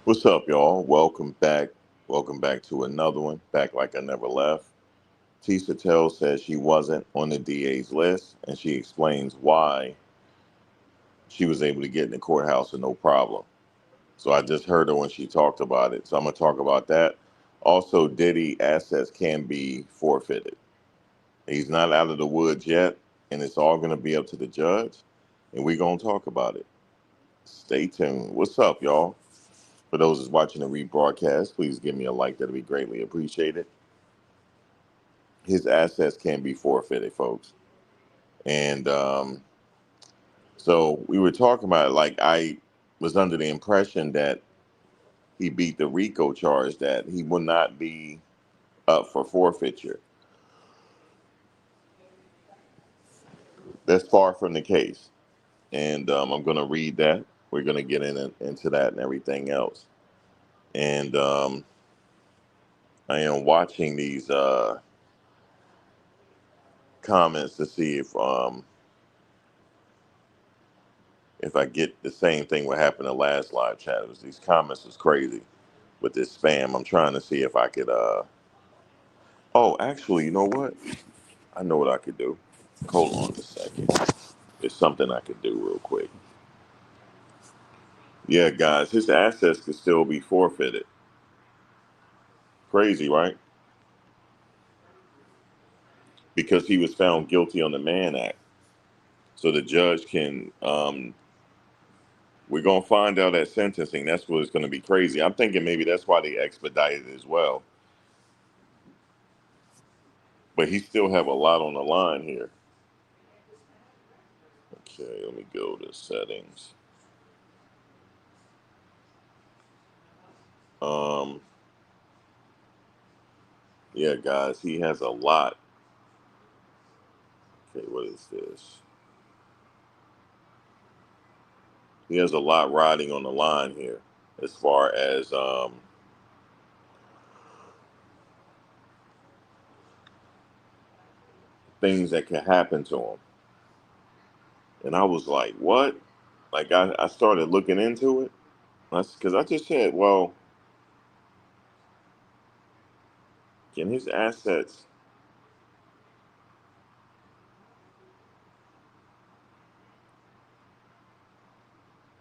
What's up, y'all? Welcome back. Welcome back to another one. Back like I never left. Tisa Tell says she wasn't on the DA's list, and she explains why she was able to get in the courthouse with no problem. So I just heard her when she talked about it. So I'm gonna talk about that. Also, Diddy assets can be forfeited. He's not out of the woods yet, and it's all gonna be up to the judge, and we're gonna talk about it. Stay tuned. What's up, y'all? For those that's watching the rebroadcast, please give me a like. That'll be greatly appreciated. His assets can be forfeited, folks. And so we were talking about it, like I was under the impression that he beat the RICO charge, that he will not be up for forfeiture. That's far from the case. And I'm going to read that. We're going to get into that and everything else. And I am watching these comments to see if I get the same thing what happened in the last live chat. It was these comments was crazy with this spam. I'm trying to see if I could oh, actually, you know what? I know what I could do. Hold on a second. There's something I could do real quick. Yeah, guys, his assets could still be forfeited. Crazy, right? Because he was found guilty on the Mann Act. So the judge can we're gonna find out at sentencing. That's what's gonna be crazy. I'm thinking maybe that's why they expedited it as well. But he still have a lot on the line here. Okay, let me go to settings. Um, yeah, guys, he has a lot. Okay, what is this? He has a lot riding on the line here, as far as things that can happen to him. And I was like, what? Like I started looking into it because I just said, well, can his assets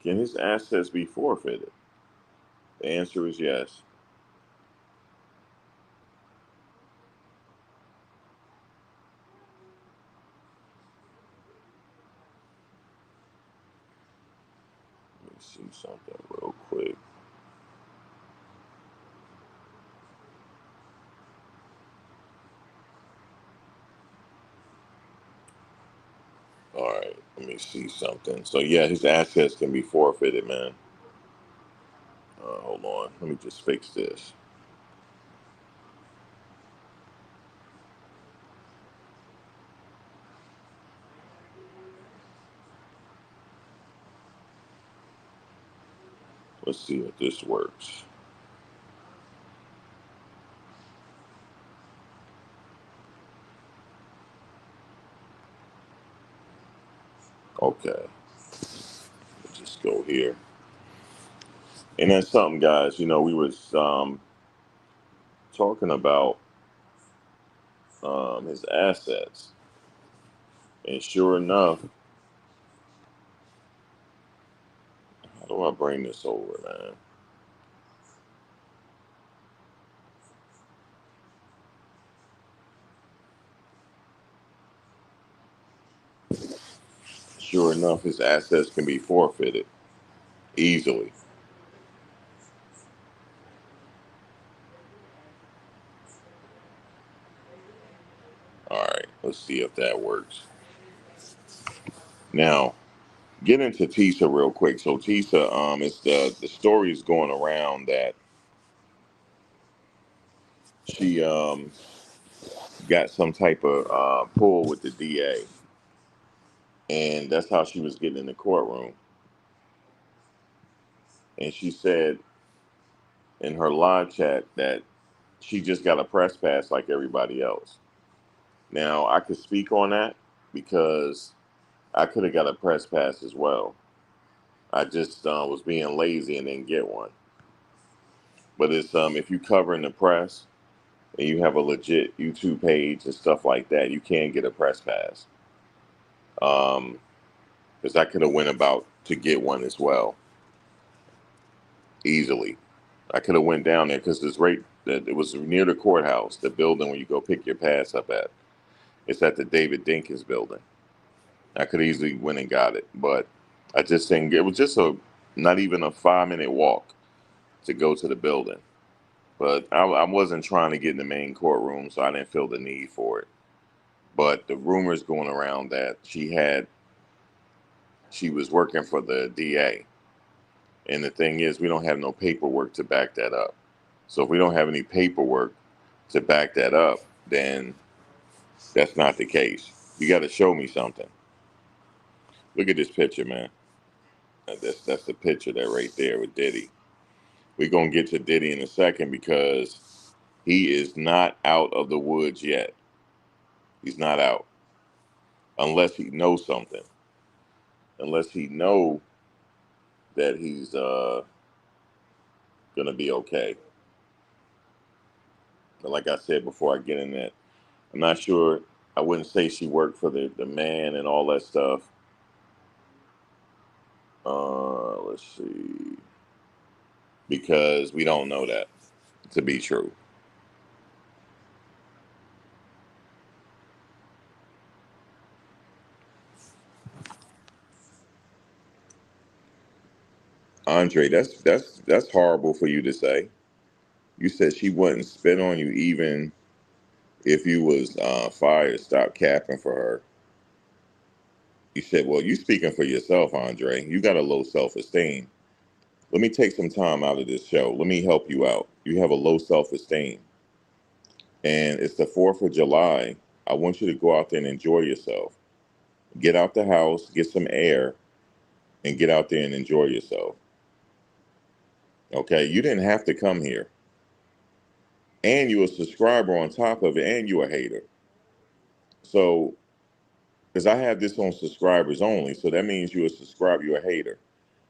can his assets be forfeited? The answer is yes. Let me see something real quick. All right, let me see something. So yeah, his assets can be forfeited, man. Hold on, let me just fix this. Let's see if this works. Okay, let's just go here. And that's something, guys. You know, we was talking about his assets, and sure enough, how do I bring this over, man? Sure enough, his assets can be forfeited easily. All right, let's see if that works. Now, get into Tisa real quick. So Tisa, it's the story is going around that she got some type of pull with the DA, and that's how she was getting in the courtroom. And she said in her live chat that she just got a press pass like everybody else. Now I could speak on that because I could have got a press pass as well. I just was being lazy and didn't get one. But it's if you cover in the press and you have a legit YouTube page and stuff like that, you can get a press pass. Because I could have went about to get one as well easily. I could have went down there because it's right that it was near the courthouse, the building where you go pick your pass up at. It's at the David Dinkins building. I could easily went and got it, but I just think it was just a not even a 5 minute walk to go to the building. But I wasn't trying to get in the main courtroom, so I didn't feel the need for it. But the rumors going around that she was working for the DA, and the thing is, we don't have no paperwork to back that up. So if we don't have any paperwork to back that up, then that's not the case. You got to show me something. Look at this picture, man. That's the picture that right there with Diddy. We're gonna get to Diddy in a second because he is not out of the woods yet. He's not out unless he knows something. Unless he know that he's gonna be okay. But like I said before, I get in that. I'm not sure. I wouldn't say she worked for the man and all that stuff. Let's see, because we don't know that to be true. Andre, that's horrible for you to say. You said she wouldn't spit on you even if you was fired. Stop capping for her. You said, well, you speaking for yourself, Andre. You got a low self-esteem. Let me take some time out of this show. Let me help you out. You have a low self-esteem. And it's the 4th of July. I want you to go out there and enjoy yourself. Get out the house, get some air, and get out there and enjoy yourself. Okay? You didn't have to come here. And you're a subscriber on top of it, and you're a hater. So, because I have this on subscribers only, so that means you're a subscriber, you're a hater,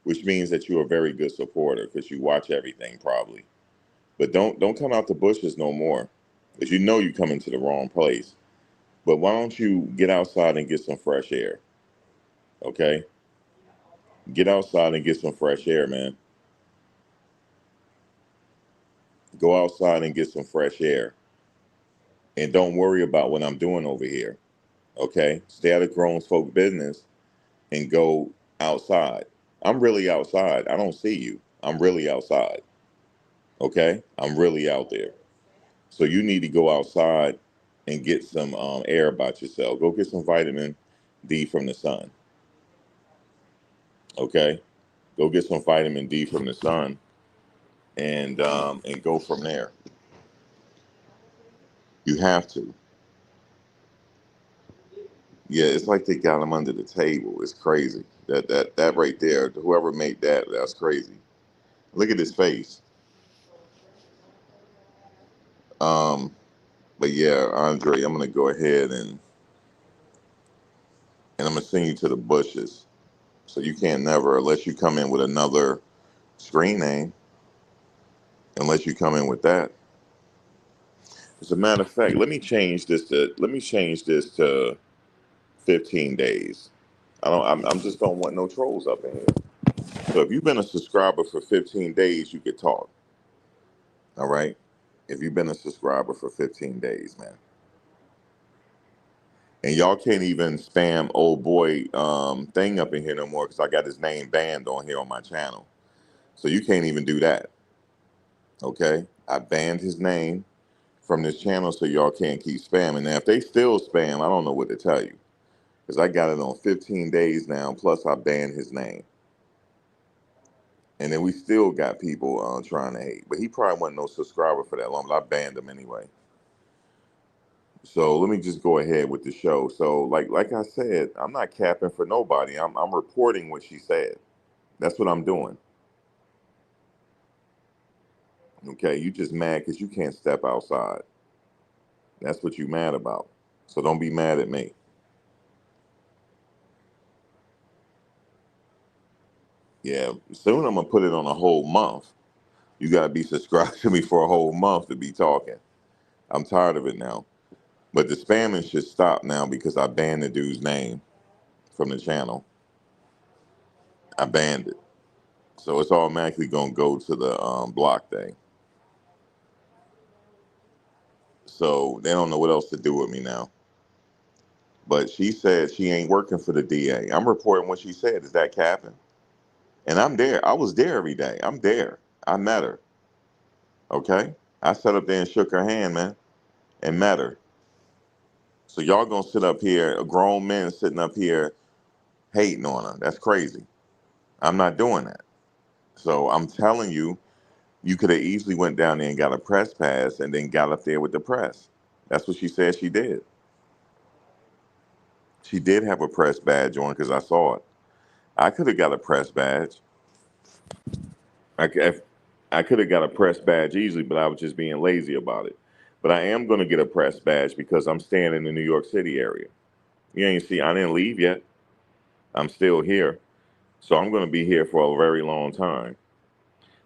which means that you're a very good supporter because you watch everything probably. But don't come out the bushes no more, because you know you come into the wrong place. But why don't you get outside and get some fresh air? Okay, get outside and get some fresh air, man. Go outside and get some fresh air, and don't worry about what I'm doing over here. Okay, stay out of grown folk business and go outside. I'm really outside. I don't see you. I'm really outside. Okay, I'm really out there. So you need to go outside and get some air about yourself. Go get some vitamin D from the sun. Okay, go get some vitamin D from the sun, and go from there. You have to. Yeah, it's like they got him under the table. It's crazy. That right there. Whoever made that, that's crazy. Look at his face. Um, but yeah, Andre, I'm gonna go ahead and I'm gonna send you to the bushes. So you can't never, unless you come in with another screen name, unless you come in with that. As a matter of fact, let me change this to 15 days. I'm just don't want no trolls up in here. So if you've been a subscriber for 15 days, you could talk. All right. If you've been a subscriber for 15 days, man. And y'all can't even spam old boy thing up in here no more because I got his name banned on here on my channel. So you can't even do that. Okay. I banned his name from this channel so y'all can't keep spamming. Now, if they still spam, I don't know what to tell you because I got it on 15 days now. Plus, I banned his name. And then we still got people trying to hate. But he probably wasn't no subscriber for that long, but I banned him anyway. So let me just go ahead with the show. So like I said, I'm not capping for nobody. I'm reporting what she said. That's what I'm doing. Okay, you just mad because you can't step outside. That's what you mad about. So don't be mad at me. Yeah, soon I'm gonna put it on a whole month. You gotta be subscribed to me for a whole month to be talking. I'm tired of it now. But the spamming should stop now because I banned the dude's name from the channel. I banned it. So it's automatically gonna go to the block thing. So they don't know what else to do with me now. But she said she ain't working for the DA. I'm reporting what she said. Is that capping? And I'm there. I was there every day. I'm there. I met her. Okay? I sat up there and shook her hand, man, and met her. So y'all gonna sit up here, a grown men sitting up here hating on her. That's crazy. I'm not doing that. So I'm telling you, you could have easily went down there and got a press pass and then got up there with the press. That's what she said she did. She did have a press badge on because I saw it. I could have got a press badge. I could have got a press badge easily, but I was just being lazy about it. But I am going to get a press badge because I'm staying in the New York City area. You ain't see, I didn't leave yet. I'm still here. So I'm going to be here for a very long time.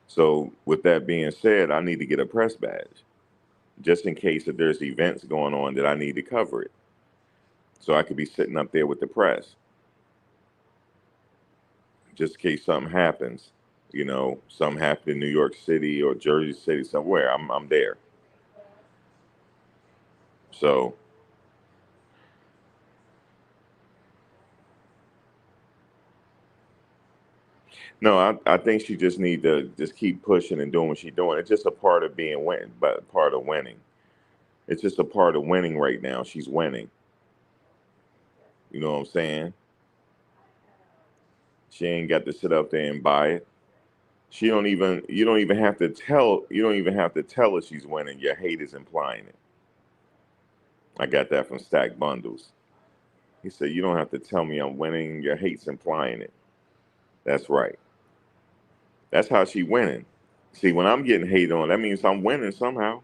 So with that being said, I need to get a press badge just in case if there's events going on that I need to cover it. So I could be sitting up there with the press just in case something happens. You know, something happened in New York City or Jersey City, somewhere. I'm there. So no, I think she just need to just keep pushing and doing what she's doing. It's just a part of being win, but part of winning. It's just a part of winning right now. She's winning. You know what I'm saying? She ain't got to sit up there and buy it. She don't even. You don't even have to tell. You don't even have to tell her she's winning. Your hate is implying it. I got that from Stack Bundles. He said you don't have to tell me I'm winning. Your hate's implying it. That's right. That's how she winning. See, when I'm getting hate on, that means I'm winning somehow.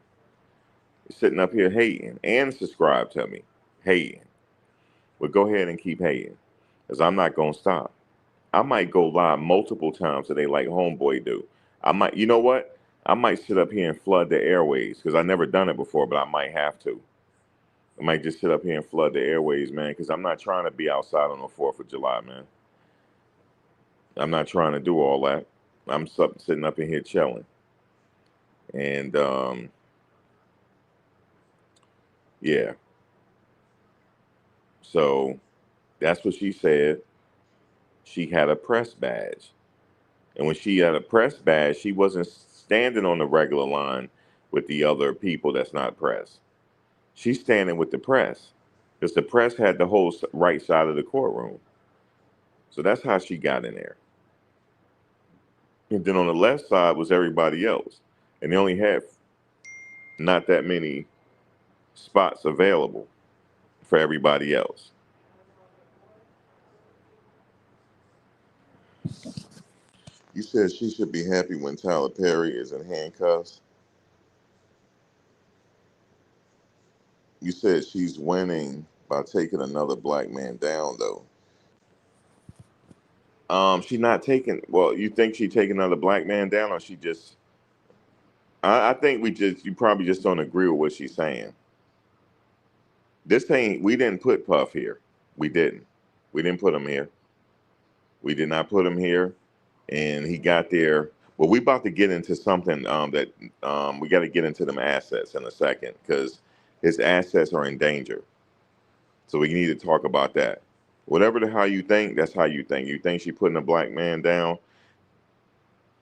Sitting up here hating and subscribe to me, hating. But go ahead and keep hating, because I'm not gonna stop. I might go live multiple times today, like Homeboy do. I might, you know what? I might sit up here and flood the airways because I never done it before, but I might have to. I might just sit up here and flood the airways, man, because I'm not trying to be outside on the 4th of July, man. I'm not trying to do all that. I'm sitting up in here chilling, and yeah. So that's what she said. She had a press badge. And when she had a press badge, she wasn't standing on the regular line with the other people that's not press. She's standing with the press because the press had the whole right side of the courtroom. So that's how she got in there. And then on the left side was everybody else. And they only had not that many spots available for everybody else. You said she should be happy when Tyler Perry is in handcuffs. You said she's winning by taking another black man down, though. She not taking. Well, you think she taking another black man down, or she just? I think you probably just don't agree with what she's saying. This thing, we didn't put Puff here. We didn't. We didn't put him here. We did not put him here, and he got there. Well, we about to get into something that we got to get into them assets in a second because his assets are in danger. So we need to talk about that. Whatever the how you think, that's how you think. You think she putting a black man down?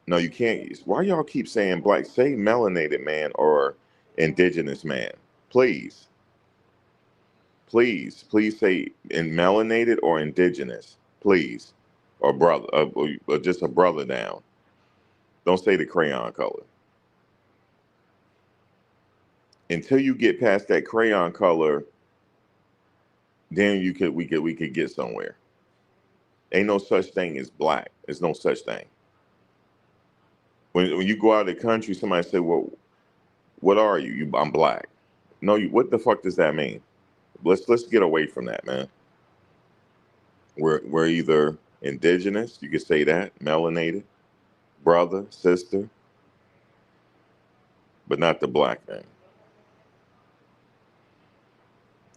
No, you can't. Why y'all keep saying black? Say melanated man or indigenous man. Please, please say in melanated or indigenous. Please, or brother, or just a brother down. Don't say the crayon color. Until you get past that crayon color, then we could get somewhere. Ain't no such thing as black. There's no such thing. When you go out of the country, somebody say, "Well, what are you? I'm black." No, what the fuck does that mean? Let's get away from that, man. We're either Indigenous, you could say that. Melanated, brother, sister, but not the black thing.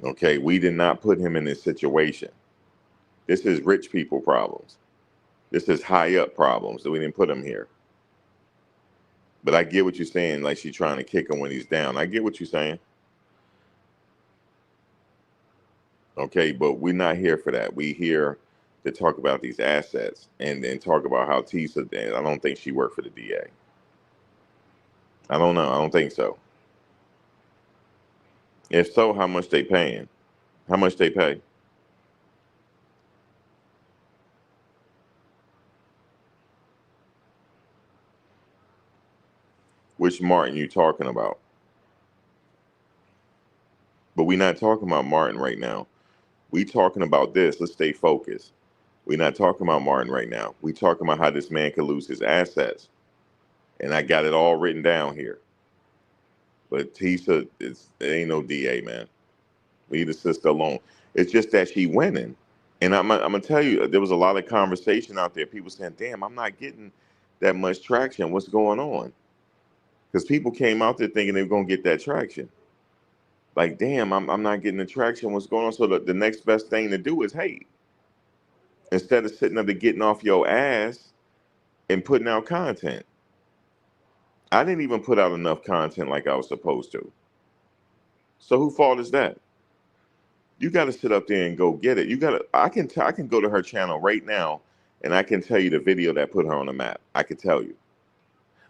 Okay, we did not put him in this situation. This is rich people problems. This is high up problems that we didn't put him here. But I get what you're saying, like she's trying to kick him when he's down. I get what you're saying. Okay, but we're not here for that. We here to talk about these assets and then talk about how Tisa, I don't think she worked for the DA. I don't know. I don't think so. If so, how much they paying? How much they pay? Which Martin you talking about? But we're not talking about Martin right now. We talking about this. Let's stay focused. We're not talking about Martin right now. We talking about how this man could lose his assets. And I got it all written down here. But Tisa, it ain't no DA, man. Leave the sister alone. It's just that she winning. And I'm gonna tell you, there was a lot of conversation out there. People saying, damn, I'm not getting that much traction. What's going on? Because people came out there thinking they were gonna get that traction. Like, damn, I'm not getting the traction. What's going on? So the next best thing to do is hate. Instead of sitting up and getting off your ass and putting out content. I didn't even put out enough content like I was supposed to. So who fault is that? You got to sit up there and go get it. You got to. I can go to her channel right now, and I can tell you the video that put her on the map. I can tell you.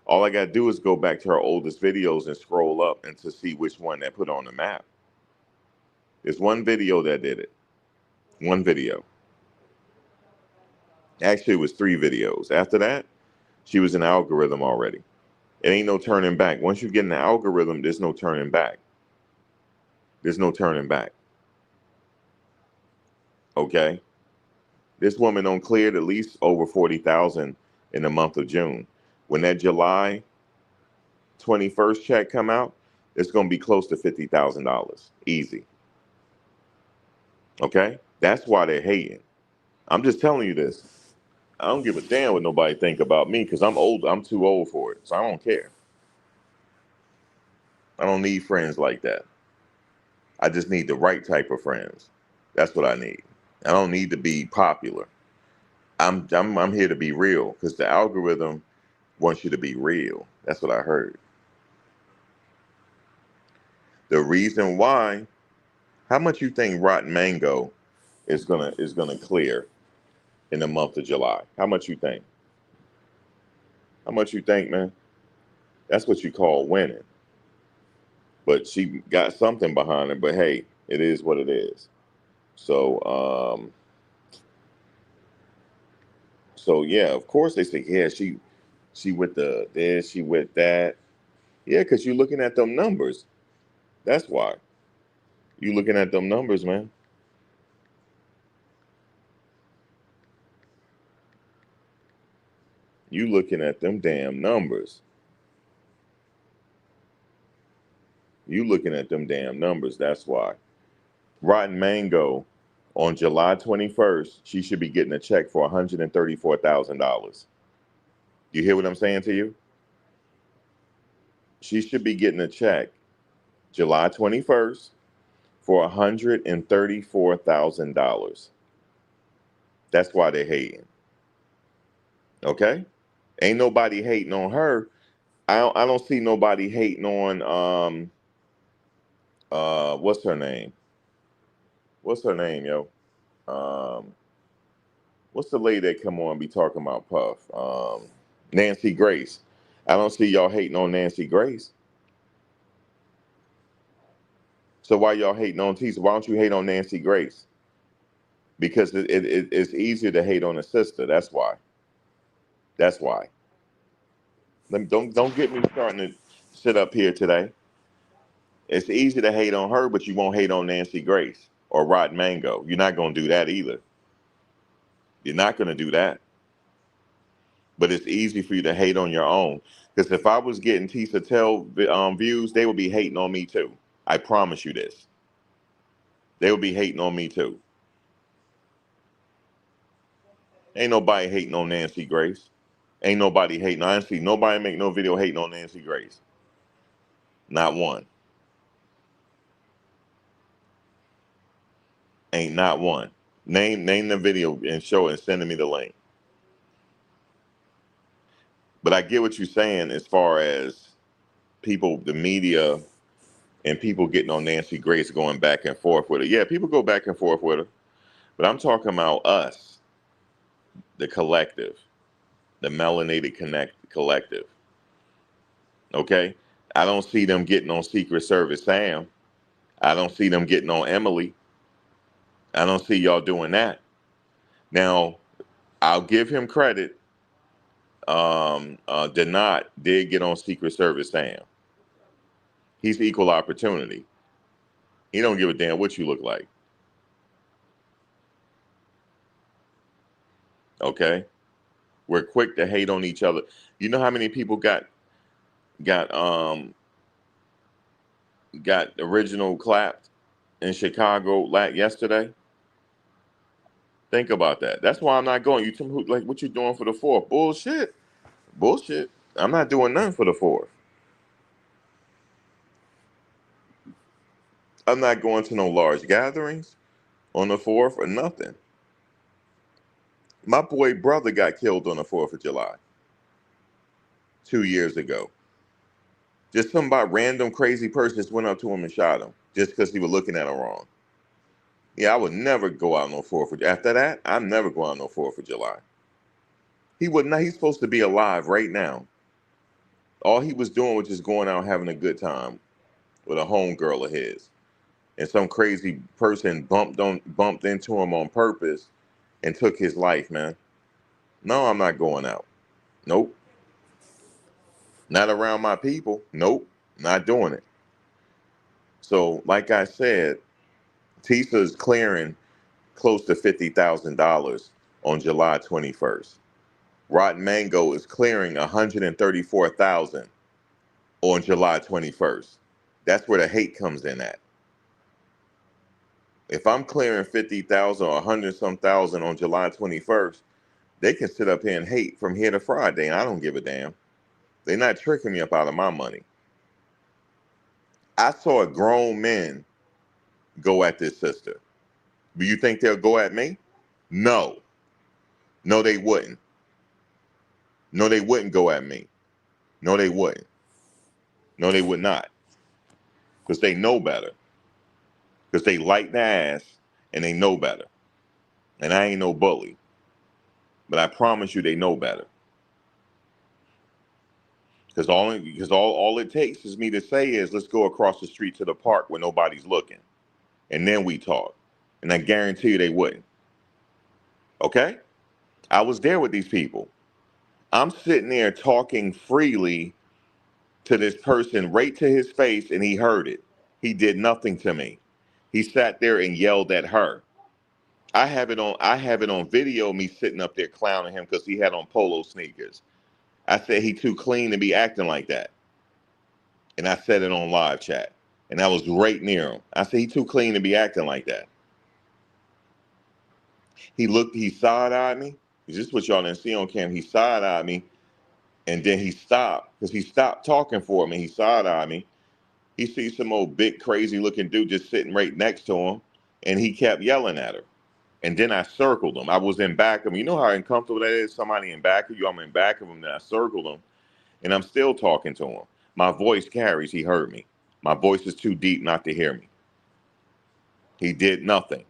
All I got to do is go back to her oldest videos and scroll up and to see which one that put her on the map. There's one video that did it. One video. Actually, it was three videos. After that, she was in the algorithm already. It ain't no turning back. Once you get in the algorithm, there's no turning back. There's no turning back. Okay? This woman on cleared at least over 40,000 in the month of June. When that July 21st check come out, it's going to be close to $50,000. Easy. Okay? That's why they're hating. I'm just telling you this. I don't give a damn what nobody think about me because I'm old. I'm too old for it. So I don't care. I don't need friends like that. I just need the right type of friends. That's what I need. I don't need to be popular. I'm here to be real because the algorithm wants you to be real. That's what I heard. The reason why, how much you think Rotten Mango is gonna clear in the month of July? How much you think? How much you think, man? That's what you call winning. But she got something behind her. But hey, it is what it is. So so yeah, of course they say yeah she with the this, she with that. Yeah, because you're looking at them numbers. That's why. You looking at them numbers, man. You looking at them damn numbers. You looking at them damn numbers. That's why. Rotten Mango on July 21st, she should be getting a check for $134,000. You hear what I'm saying to you? She should be getting a check July 21st for $134,000. That's why they're hating. Okay? Ain't nobody hating on her. I don't see nobody hating on what's her name? What's her name, yo? Um what's the lady that come on and be talking about Puff? Nancy Grace. I don't see y'all hating on Nancy Grace. So why y'all hating on Tisa? Why don't you hate on Nancy Grace? Because it's easier to hate on a sister. That's why. That's why. Don't get me starting to sit up here today. It's easy to hate on her, but you won't hate on Nancy Grace or Rod Mango. You're not gonna do that either. You're not gonna do that. But it's easy for you to hate on your own. Because if I was getting Tisa Tell views, they would be hating on me too. I promise you this. They would be hating on me too. Ain't nobody hating on Nancy Grace. Ain't nobody hating. I didn't see nobody make no video hating on Nancy Grace. Not one. Ain't not one. Name the video and show it and send me the link. But I get what you're saying as far as people, the media, and people getting on Nancy Grace going back and forth with her. Yeah, people go back and forth with her. But I'm talking about us, the collective, the melanated collective. Okay? I don't see them getting on Secret Service Sam. I don't see them getting on Emily. I don't see y'all doing that. Now, I'll give him credit. Denot did get on Secret Service Sam. He's equal opportunity. He don't give a damn what you look like. Okay? We're quick to hate on each other. You know how many people got original clapped in Chicago yesterday? Think about that. That's why I'm not going. You tell me like what you doing for the fourth? Bullshit. Bullshit. I'm not doing nothing for the fourth. I'm not going to no large gatherings on the 4th or nothing. My boy brother got killed on the 4th of July 2 years ago. Just some random crazy person just went up to him and shot him just because he was looking at him wrong. Yeah, I would never go out no 4th of July. After that, I'm never going out no 4th of July. He would not. He's supposed to be alive right now. All he was doing was just going out having a good time with a homegirl of his. And some crazy person bumped into him on purpose and took his life, man. No, I'm not going out. Nope. Not around my people. Nope. Not doing it. So, like I said, Tisa is clearing close to $50,000 on July 21st. Rotten Mango is clearing $134,000 on July 21st. That's where the hate comes in at. If I'm clearing 50,000 or 100 some thousand on July 21st, they can sit up here and hate from here to Friday, and I don't give a damn. They're not tricking me up out of my money. I saw grown men go at this sister. Do you think they'll go at me? No. No, they wouldn't. No, they wouldn't go at me. No, they wouldn't. No, they would not. Because they know better. Because they like the ass and they know better. And I ain't no bully. But I promise you they know better. Because all it takes is me to say is let's go across the street to the park where nobody's looking. And then we talk. And I guarantee you they wouldn't. Okay? I was there with these people. I'm sitting there talking freely to this person right to his face, and he heard it. He did nothing to me. He sat there and yelled at her. I have it on video, me sitting up there clowning him because he had on polo sneakers. I said he too clean to be acting like that. And I said it on live chat. And I was right near him. I said he too clean to be acting like that. He side-eyed me. This is what y'all didn't see on camera. He side-eyed me. And then he stopped because he stopped talking for me. He side-eyed me. He sees some old big crazy looking dude just sitting right next to him. And he kept yelling at her. And then I circled him. I was in back of him. You know how uncomfortable that is? Somebody in back of you. I'm in back of him. Then I circled him. And I'm still talking to him. My voice carries. He heard me. My voice is too deep not to hear me. He did nothing.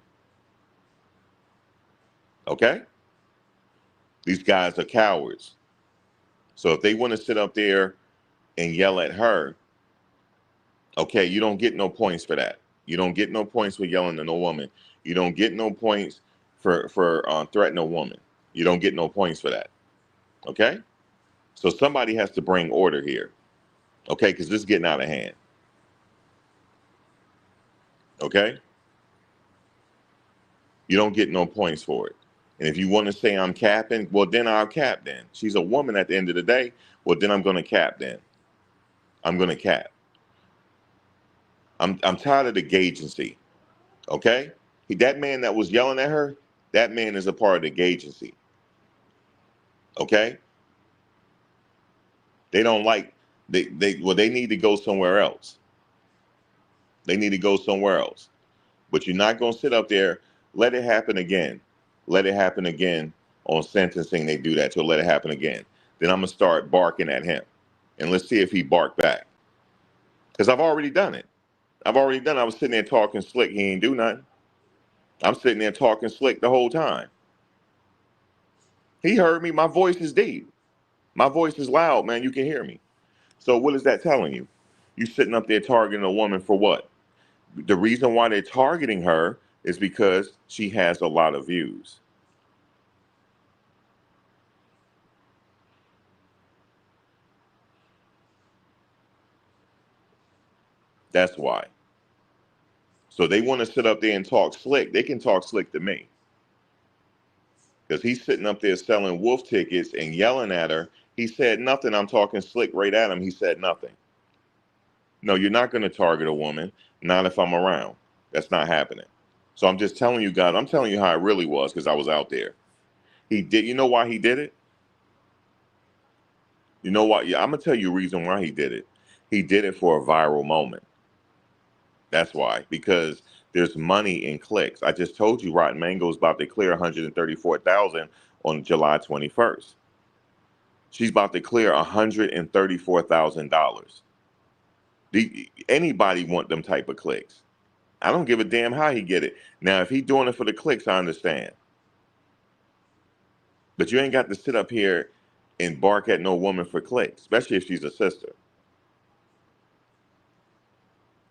Okay? These guys are cowards. So if they want to sit up there and yell at her, okay, you don't get no points for that. You don't get no points for yelling at no woman. You don't get no points for threatening a woman. You don't get no points for that. Okay? So somebody has to bring order here. Okay? Because this is getting out of hand. Okay? You don't get no points for it. And if you want to say I'm capping, well, then I'll cap then. She's a woman at the end of the day. Well, then I'm going to cap then. I'm going to cap. I'm tired of the gagency. Okay? That man that was yelling at her, that man is a part of the agency. Okay, they don't like they need to go somewhere else. They need to go somewhere else. But you're not gonna sit up there. Let it happen again. Let it happen again on sentencing. They do that. So let it happen again. Then I'm gonna start barking at him, and let's see if he barked back. Because I've already done it. I've already done it. I was sitting there talking slick. He ain't do nothing. I'm sitting there talking slick the whole time. He heard me. My voice is deep. My voice is loud, man. You can hear me. So what is that telling you? You sitting up there targeting a woman for what? The reason why they're targeting her is because she has a lot of views. That's why. So they want to sit up there and talk slick. They can talk slick to me because he's sitting up there selling wolf tickets and yelling at her. He said nothing. I'm talking slick right at him. He said nothing. No, you're not going to target a woman. Not if I'm around. That's not happening. So I'm just telling you guys. I'm telling you how it really was because I was out there. He did. You know why he did it? You know what? Yeah, I'm gonna tell you a reason why he did it. He did it for a viral moment. That's why. Because there's money in clicks. I just told you Rotten Mango's about to clear 134,000 on July 21st. She's about to clear $134,000. Anybody want them type of clicks? I don't give a damn how he get it. Now, if he doing it for the clicks, I understand. But you ain't got to sit up here and bark at no woman for clicks, especially if she's a sister.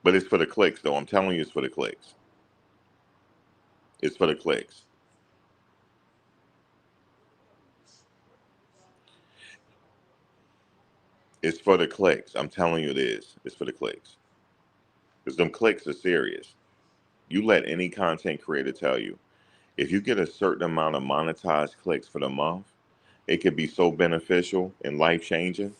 But it's for the clicks, though. I'm telling you, it's for the clicks. It's for the clicks. It's for the clicks. I'm telling you, it is. It's for the clicks. Because them clicks are serious. You let any content creator tell you, if you get a certain amount of monetized clicks for the month, it could be so beneficial and life changing.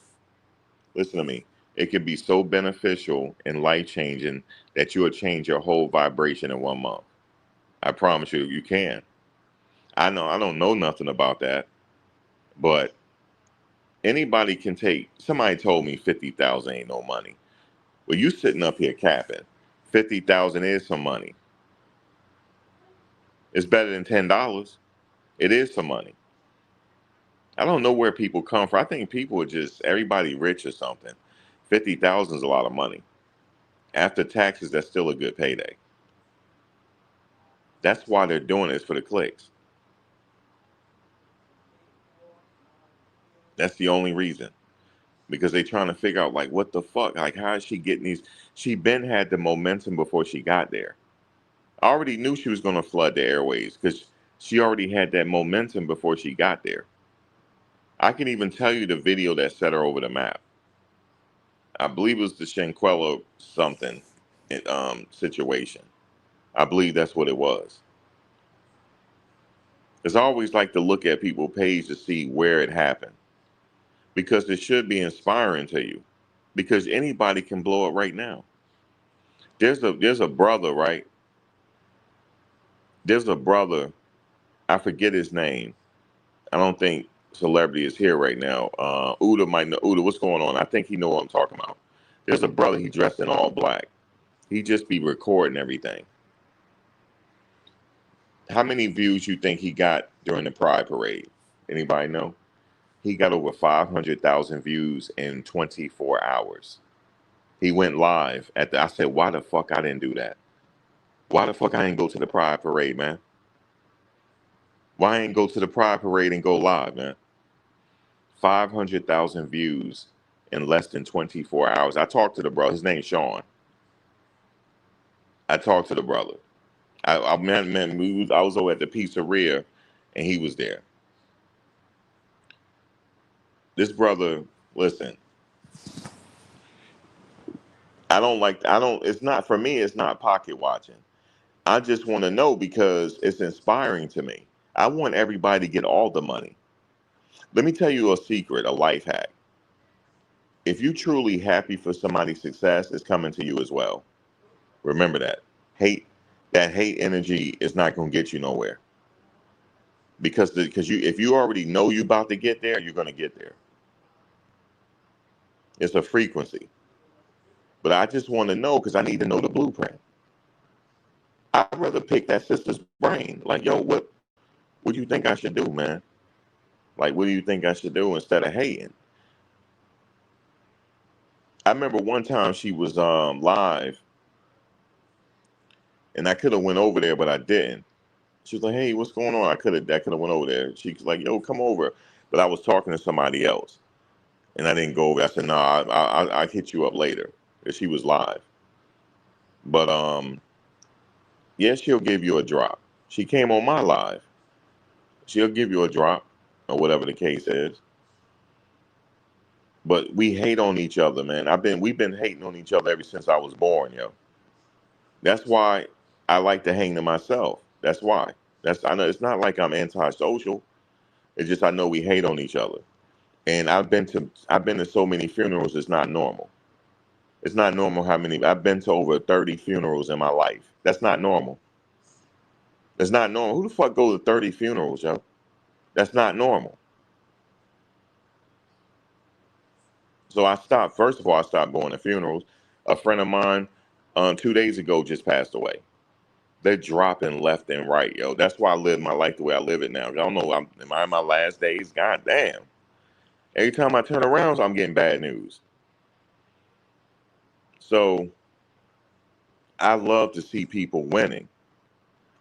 Listen to me. It could be so beneficial and life changing that you will change your whole vibration in 1 month. I promise you, you can. I know I don't know nothing about that, but anybody can take. Somebody told me 50,000 ain't no money. Well, you sitting up here capping. 50,000 is some money. It's better than $10. It is some money. I don't know where people come from. I think people are just everybody rich or something. 50,000 is a lot of money. After taxes, that's still a good payday. That's why they're doing it, for the clicks. That's the only reason. Because they're trying to figure out like what the fuck, like how is she getting these? She been had the momentum before she got there. I already knew she was going to flood the airways because she already had that momentum before she got there. I can even tell you the video that set her over the map. I believe it was the Shanquella something situation. I believe that's what it was. It's always like to look at people's page to see where it happened because it should be inspiring to you because anybody can blow it right now. There's a brother, right? There's a brother, I forget his name. I don't think celebrity is here right now. Uda might know. Uda, what's going on? I think he know what I'm talking about. There's a brother, he dressed in all black. He just be recording everything. How many views you think he got during the Pride Parade? Anybody know? He got over 500,000 views in 24 hours. He went live I said, why the fuck I didn't do that? Why the fuck I didn't go to the Pride Parade, man? Why I didn't go to the Pride Parade and go live, man? 500,000 views in less than 24 hours. I talked to the brother. His name's Sean. I talked to the brother. I was over at the pizzeria and he was there. This brother, listen, it's not, for me, it's not pocket watching. I just want to know because it's inspiring to me. I want everybody to get all the money. Let me tell you a secret, a life hack. If you truly happy for somebody's success, it's coming to you as well. Remember that. Hate, that hate energy is not going to get you nowhere. because you if you already know you about to get there, you're gonna get there. It's a frequency. But I just want to know because I need to know the blueprint. I'd rather pick that sister's brain. Like, yo, what do you think I should do, man? Like, what do you think I should do instead of hating? I remember one time she was live, and I could have went over there, but I didn't. She was like, "Hey, what's going on?" I could have went over there. She was like, "Yo, come over," but I was talking to somebody else, and I didn't go over. I said, "No, I hit you up later." And she was live, but yeah, she'll give you a drop. She came on my live. She'll give you a drop, or whatever the case is. But we hate on each other, man. We've been hating on each other ever since I was born, yo. That's why I like to hang to myself. That's why. I know it's not like I'm antisocial. It's just I know we hate on each other. And I've been to so many funerals. It's not normal. It's not normal how many I've been to over 30 funerals in my life. That's not normal. It's not normal. Who the fuck goes to 30 funerals, yo? That's not normal. So I stopped. First of all, I stopped going to funerals. A friend of mine, 2 days ago, just passed away. They're dropping left and right, yo. That's why I live my life the way I live it now. I don't know. Am I in my last days? God damn. Every time I turn around, I'm getting bad news. So I love to see people winning.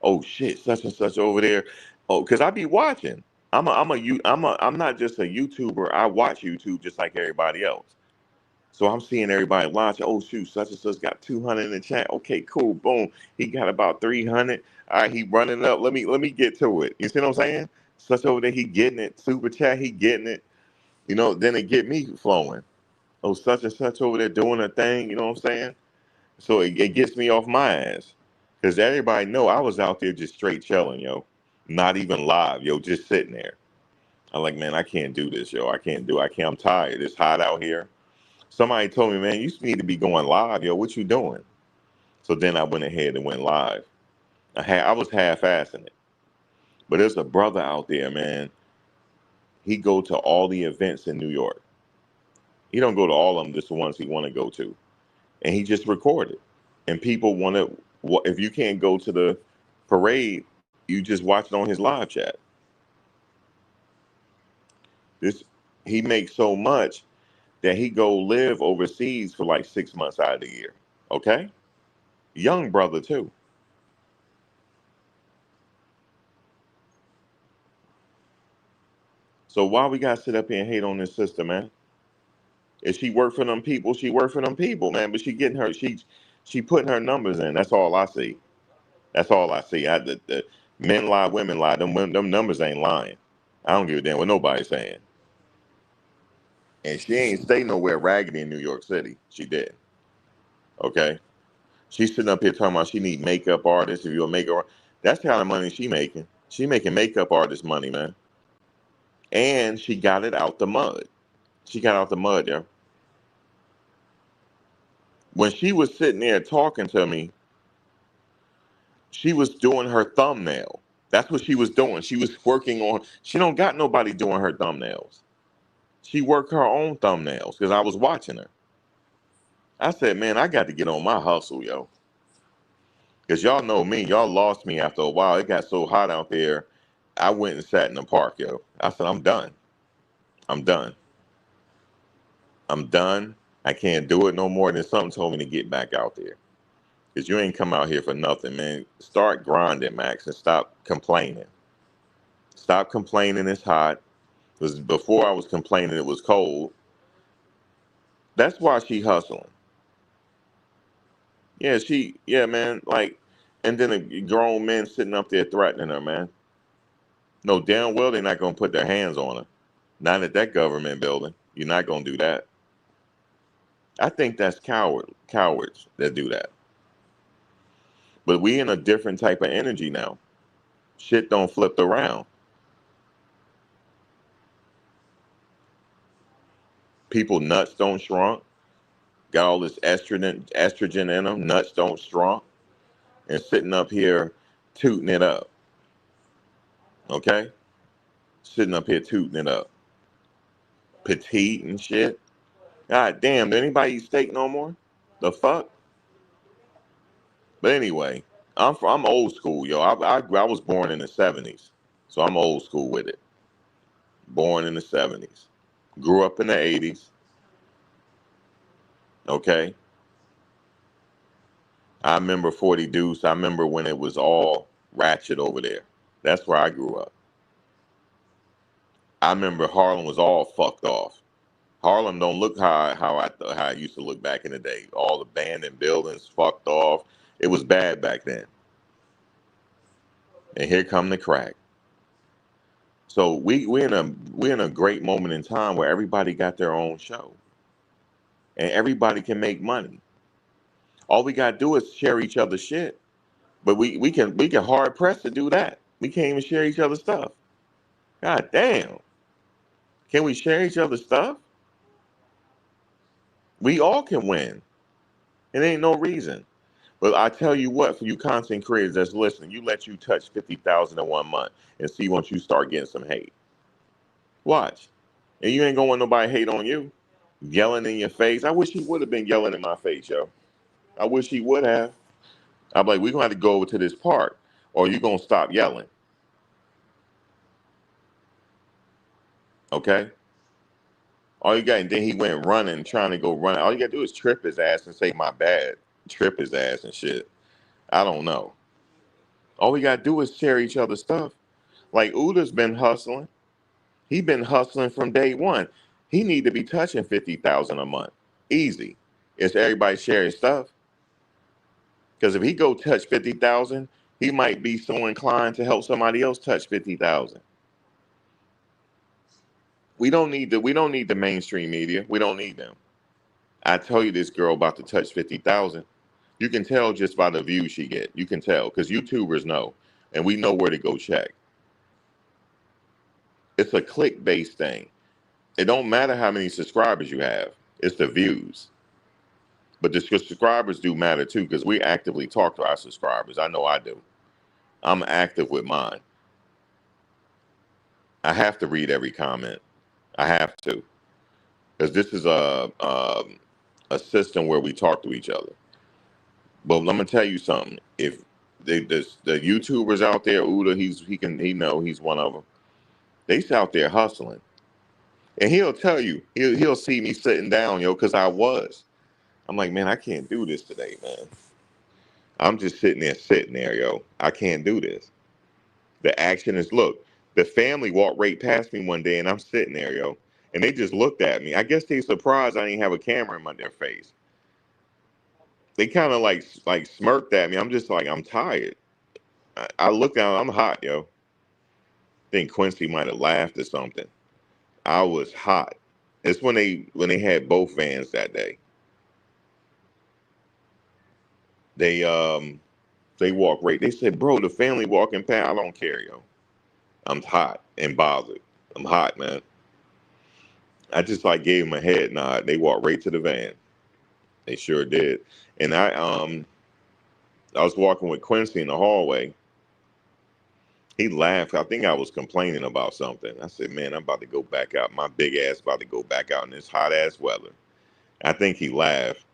Oh shit, such and such over there. Oh, because I be watching. I'm not just a YouTuber. I watch YouTube just like everybody else. So I'm seeing everybody watch. Oh shoot, such and such got 200 in the chat. Okay, cool. Boom. He got about 300. All right, he running up. Let me get to it. You see what I'm saying? Such over there, he getting it. Super chat, he getting it. Then it get me flowing. Oh, such and such over there doing a thing. You know what I'm saying? So it gets me off my ass. Because everybody know I was out there just straight chilling, yo. Not even live, yo, just sitting there. I'm like, man, I can't do this, yo. I can't. I'm tired. It's hot out here. Somebody told me, man, you need to be going live, yo. What you doing? So then I went ahead and went live. I was half-assing it. But there's a brother out there, man. He go to all the events in New York. He don't go to all of them, just the ones he want to go to. And he just recorded. And people want to, if you can't go to the parade, you just watch it on his live chat. This He makes so much that he go live overseas for like 6 months out of the year. Okay? Young brother too. So why we gotta sit up here and hate on this sister, man? If she work for them people, she work for them people, man. But she putting her numbers in. That's all I see. That's all I see. The men lie, women lie. Them numbers ain't lying. I don't give a damn what nobody's saying. And she ain't stay nowhere raggedy in New York City. She did. Okay. She's sitting up here talking about she need makeup artists. If you're a makeup artist, that's the kind of money she making. She making makeup artist money, man. And she got it out the mud. She got out the mud, yo. When she was sitting there talking to me, she was doing her thumbnail. That's what she was doing. She was working on. She don't got nobody doing her thumbnails. She worked her own thumbnails because I was watching her. I said, man, I got to get on my hustle, yo. Because y'all know me. Y'all lost me after a while. It got so hot out there. I went and sat in the park, yo. I said, I'm done. I'm done. I'm done. I can't do it no more. Then something told me to get back out there. Because you ain't come out here for nothing, man. Start grinding, Max, and stop complaining. Stop complaining it's hot. Because before I was complaining it was cold. That's why she hustling. Yeah, man. Like, and then a grown men sitting up there threatening her, man. No, damn well they're not gonna put their hands on her. Not at that government building. You're not gonna do that. I think that's cowards that do that. But we in a different type of energy now. Shit don't flip around. People nuts don't shrunk. Got all this estrogen in them. Nuts don't shrunk. And sitting up here tooting it up. Okay? Sitting up here tooting it up. Petite and shit. God damn, did anybody eat steak no more? The fuck? But anyway, I'm old school, yo. I was born in the 70s. So I'm old school with it. Born in the 70s. Grew up in the 80s. Okay. I remember 40 Deuce. I remember when it was all ratchet over there. That's where I grew up. I remember Harlem was all fucked off. Harlem don't look how I used to look back in the day. All abandoned buildings, fucked off. It was bad back then. And here come the crack. So we're in a great moment in time where everybody got their own show and everybody can make money. All we gotta do is share each other's shit. But we can hard press to do that. We can't even share each other's stuff. God damn. Can we share each other's stuff? We all can win. It ain't no reason. But I tell you what, for you content creators that's listening, you let you touch 50,000 in 1 month and see once you start getting some hate. Watch. And you ain't gonna want nobody hate on you. Yelling in your face. I wish he would have been yelling in my face, yo. I wish he would have. I'm like, we're gonna have to go over to this park or you're gonna stop yelling. Okay? All you got, and then he went running, trying to go run. All you gotta do is trip his ass and say my bad. Trip his ass and shit. I don't know. All we gotta do is share each other's stuff. Like Uda's been hustling. He been hustling from day one. He need to be touching 50,000 a month. Easy. It's everybody sharing stuff. Because if he go touch 50,000, he might be so inclined to help somebody else touch 50,000. We don't need the mainstream media. We don't need them. I tell you, this girl about to touch 50,000. You can tell just by the views she get. You can tell because YouTubers know, and we know where to go check. It's a click-based thing. It don't matter how many subscribers you have. It's the views. But the subscribers do matter too because we actively talk to our subscribers. I know I do. I'm active with mine. I have to read every comment. I have to because this is a system where we talk to each other. But I'm gonna tell you something. If the YouTubers out there, Uda, he's one of them. They's out there hustling, and he'll tell you he'll see me sitting down, yo, because I was. I'm like, man, I can't do this today, man. I'm just sitting there, yo. I can't do this. The action is look. The family walked right past me one day, and I'm sitting there, yo, and they just looked at me. I guess they surprised I didn't have a camera in their face. They kind of like smirked at me. I'm just like, I'm tired. I look down. I'm hot, yo. Think Quincy might have laughed or something. I was hot. It's when they had both vans that day. They they walked right. They said, bro, the family walking past. I don't care, yo. I'm hot and bothered. I'm hot, man. I just like gave him a head nod. They walked right to the van. They sure did. And I was walking with Quincy in the hallway. He laughed. I think I was complaining about something. I said, man, I'm about to go back out. My big ass about to go back out in this hot ass weather. I think he laughed.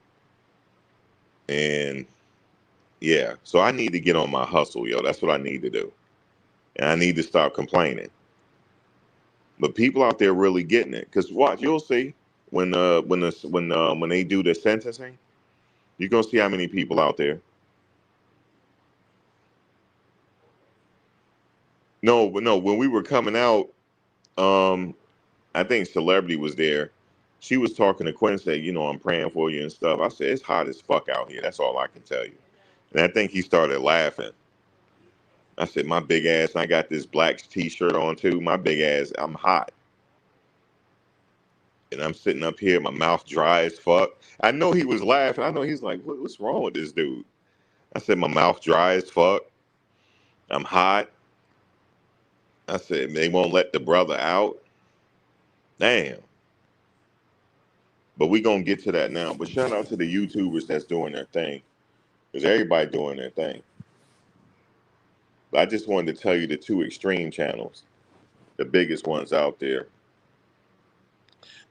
And yeah, so I need to get on my hustle, yo. That's what I need to do. And I need to stop complaining. But people out there really getting it. Cause watch, you'll see when they do the sentencing, you're gonna see how many people out there. No, but no, when we were coming out, um, I think Celebrity was there. She was talking to Quinn, said, I'm praying for you and stuff. I said, it's hot as fuck out here. That's all I can tell you. And I think he started laughing. I said, my big ass, and I got this black t-shirt on too. My big ass, I'm hot. And I'm sitting up here, my mouth dry as fuck. I know he was laughing. I know he's like, what's wrong with this dude? I said, my mouth dry as fuck. I'm hot. I said, they won't let the brother out. Damn. But we gonna get to that now. But shout out to the YouTubers that's doing their thing. Because everybody doing their thing. But I just wanted to tell you the two extreme channels. the biggest ones out there.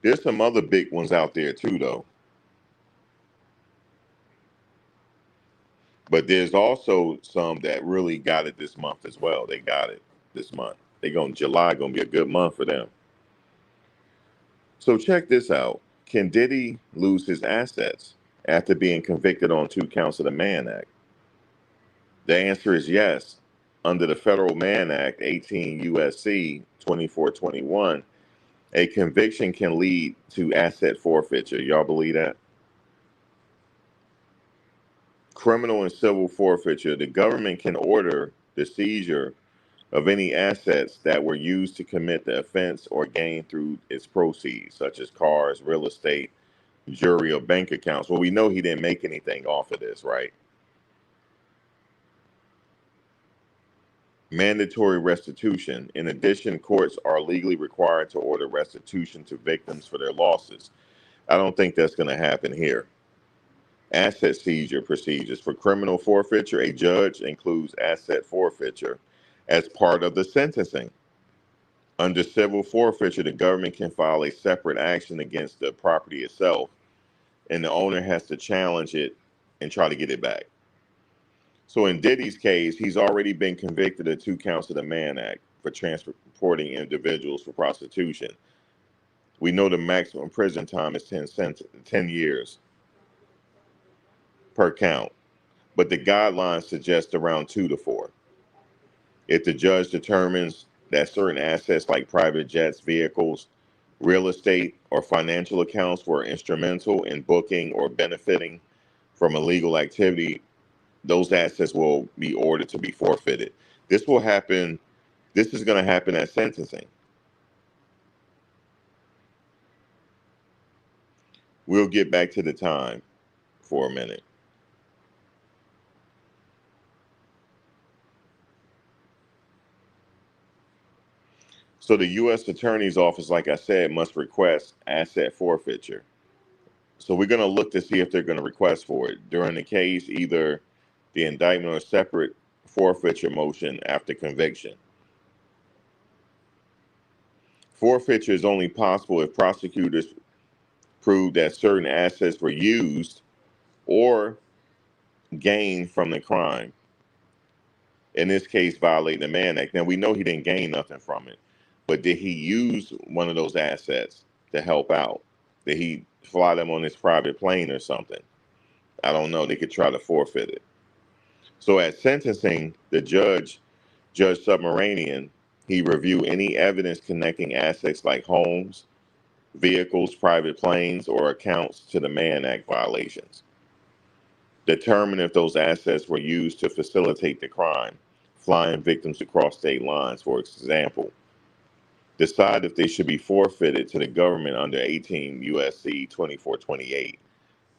There's some other big ones out there too, though. But there's also some that really got it this month as well. They got it this month. July gonna be a good month for them. So check this out. Can Diddy lose his assets after being convicted on 2 counts of the Mann Act? The answer is yes. Under the Federal Mann Act, 18 USC 2421, a conviction can lead to asset forfeiture. Y'all believe that? Criminal and civil forfeiture. The government can order the seizure of any assets that were used to commit the offense or gain through its proceeds, such as cars, real estate, jewelry, or bank accounts. Well, we know he didn't make anything off of this, right? Mandatory restitution. In addition, courts are legally required to order restitution to victims for their losses. I don't think that's going to happen here. Asset seizure procedures. For criminal forfeiture, a judge includes asset forfeiture as part of the sentencing. Under civil forfeiture, the government can file a separate action against the property itself, and the owner has to challenge it and try to get it back. So in Diddy's case, he's already been convicted of 2 counts of the Mann Act for transporting individuals for prostitution. We know the maximum prison time is 10 years per count, but the guidelines suggest around 2 to 4. If the judge determines that certain assets like private jets, vehicles, real estate, or financial accounts were instrumental in booking or benefiting from illegal activity, those assets will be ordered to be forfeited. This will happen, this is going to happen at sentencing. We'll get back to the time for a minute. So the U.S. Attorney's Office, like I said, must request asset forfeiture. So we're going to look to see if they're going to request for it. During the case, either the indictment or separate forfeiture motion after conviction. Forfeiture is only possible if prosecutors prove that certain assets were used or gained from the crime. In this case, violating the Mann Act. Now, we know he didn't gain nothing from it, but did he use one of those assets to help out? Did he fly them on his private plane or something? I don't know. They could try to forfeit it. So at sentencing, the Judge Submaranian, he reviewed any evidence connecting assets like homes, vehicles, private planes, or accounts to the Mann Act violations. Determine if those assets were used to facilitate the crime, flying victims across state lines, for example. Decide if they should be forfeited to the government under 18 USC 2428,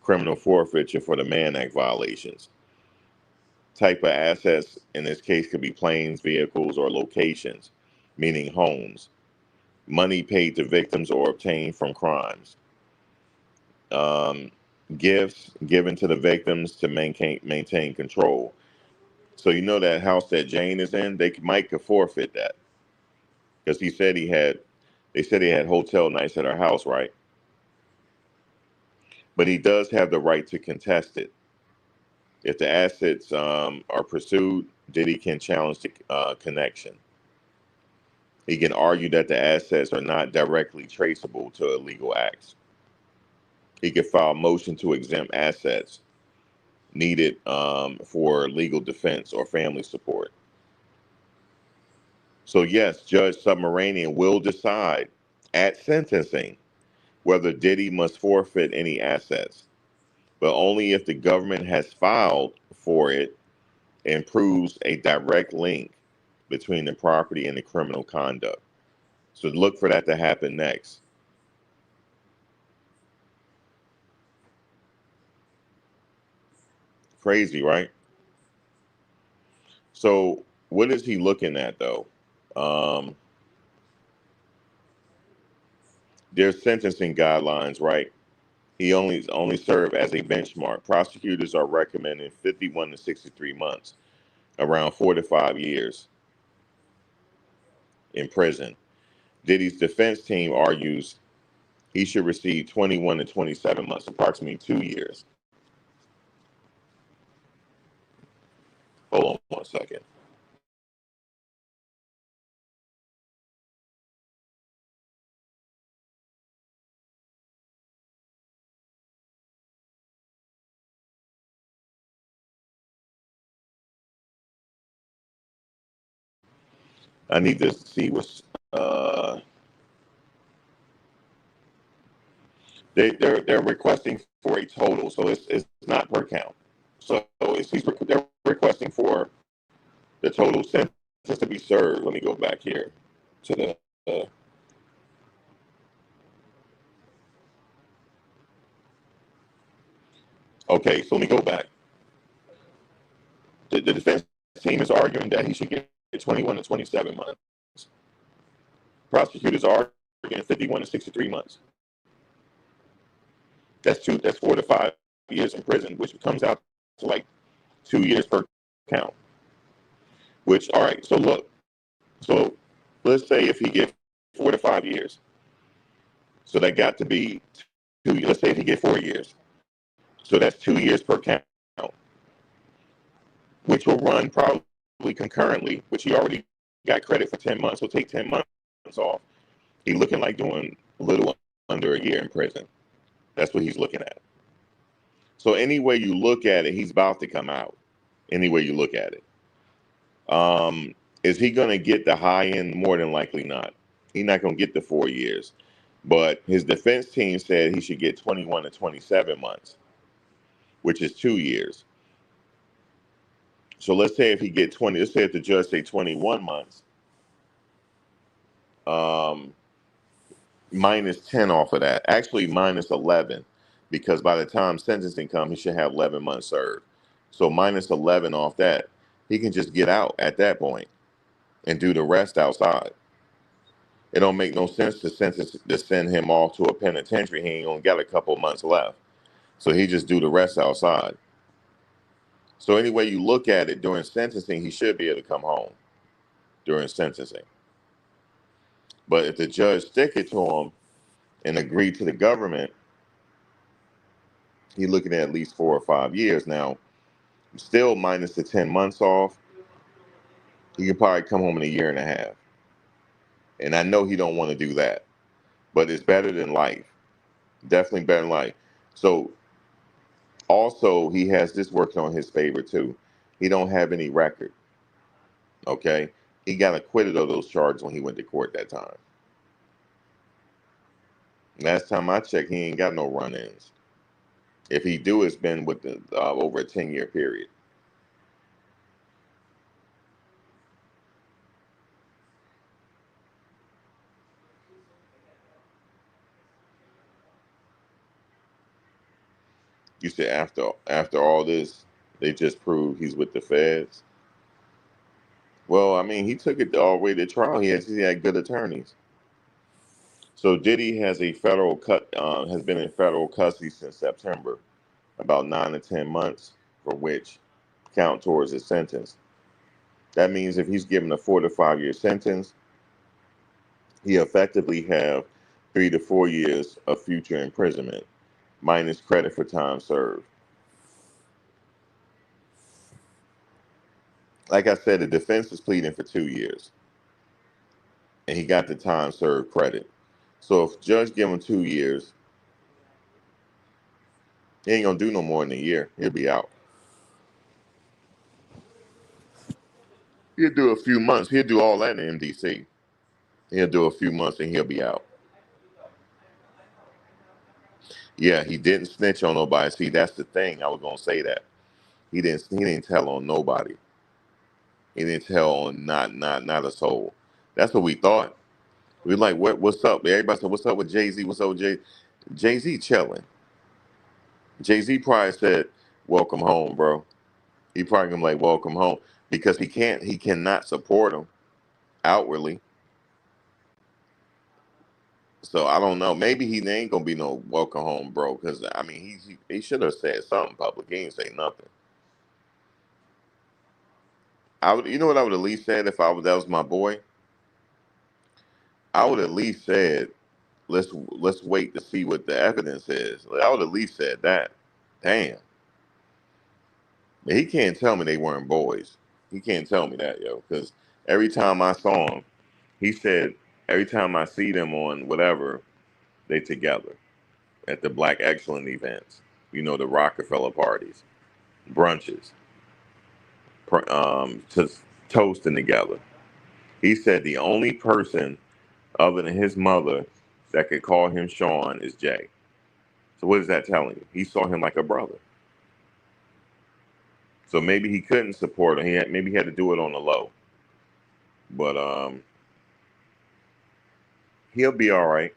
criminal forfeiture for the Mann Act violations. Type of assets in this case could be planes, vehicles, or locations, meaning homes. Money paid to victims or obtained from crimes. Um, Gifts given to the victims to maintain control. So you know that house that Jane is in, might could forfeit that because they said he had hotel nights at her house, right? But he does have the right to contest it. If the assets are pursued, Diddy can challenge the connection. He can argue that the assets are not directly traceable to illegal acts. He can file a motion to exempt assets needed for legal defense or family support. So yes, Judge Submaranian will decide at sentencing whether Diddy must forfeit any assets, but only if the government has filed for it and proves a direct link between the property and the criminal conduct. So look for that to happen next. Crazy, right? So what is he looking at though? Um, there's sentencing guidelines, right? He only served as a benchmark. Prosecutors are recommending 51 to 63 months, around 4 to 5 years in prison. Diddy's defense team argues he should receive 21 to 27 months, approximately 2 years. Hold on one second. I need to see what's they're requesting for a total, so it's not per count. So they're requesting for the total sentence to be served. Let me go back here to the. Okay, so let me go back. The defense team is arguing that he should get 21 to 27 months. Prosecutors are arguing 51 to 63 months. That's two. That's 4 to 5 years in prison, which comes out to like 2 years per count. Which, all right. So look. So let's say if he gets 4 to 5 years, so that got to be 2. Let's say if he get 4 years, so that's 2 years per count, which will run probably concurrently. Which he already got credit for 10 months. So take 10 months off. He's looking like doing a little under a year in prison. That's what he's looking at. So any way you look at it, he's about to come out. Any way you look at it. Is he going to get the high end? More than likely not. He's not going to get the 4 years. But his defense team said he should get 21 to 27 months, which is 2 years. So let's say if he get 20, let's say if the judge say 21 months, um, minus 10 off of that. Actually, minus 11, because by the time sentencing comes, he should have 11 months served. So minus 11 off that, he can just get out at that point and do the rest outside. It don't make no sense to send him off to a penitentiary. He ain't gonna got a couple months left, so he just do the rest outside. So any way you look at it, during sentencing, he should be able to come home during sentencing. But if the judge stick it to him and agree to the government, he's looking at least 4 or 5 years. Now, still minus the 10 months off, he could probably come home in a year and a half. And I know he don't want to do that, but it's better than life. Definitely better than life. So also, he has this working on his favor too. He don't have any record. Okay, he got acquitted of those charges when he went to court that time. Last time I checked, he ain't got no run-ins. If he do, it's been with the over a 10-year period. You said after all this, they just proved he's with the feds. Well, I mean, he took it all the way to trial. He had good attorneys. So Diddy has been in federal custody since September, about 9 to 10 months, for which count towards his sentence. That means if he's given a 4 to 5 year sentence, he effectively have 3 to 4 years of future imprisonment, minus credit for time served. Like I said, the defense is pleading for 2 years, and he got the time served credit. So if judge give him 2 years, he ain't gonna do no more than a year. He'll be out. He'll do a few months. He'll do all that in MDC. He'll do a few months and he'll be out. Yeah, he didn't snitch on nobody. See, that's the thing. I was gonna say that. He didn't tell on nobody. He didn't tell on not a soul. That's what we thought. We like, what's up? Everybody said, what's up with Jay-Z? What's up with Jay-Z chilling. Jay-Z probably said, welcome home, bro. He probably gonna be like, welcome home. Because he cannot support him outwardly. So I don't know. Maybe he ain't gonna be no welcome home, bro. Because I mean, he should have said something public. He ain't say nothing. You know what I would at least said if that was my boy. I would at least said, let's wait to see what the evidence is. Like, I would at least said that. Damn. But he can't tell me they weren't boys. He can't tell me that, yo. Because every time I saw him, he said every time I see them on whatever, they together at the Black Excellent events. You know, the Rockefeller parties, brunches, just toasting together. He said the only person other than his mother that could call him Sean is Jay. So what is that telling you? He saw him like a brother. So maybe he couldn't support him. Maybe he had to do it on the low. But he'll be all right.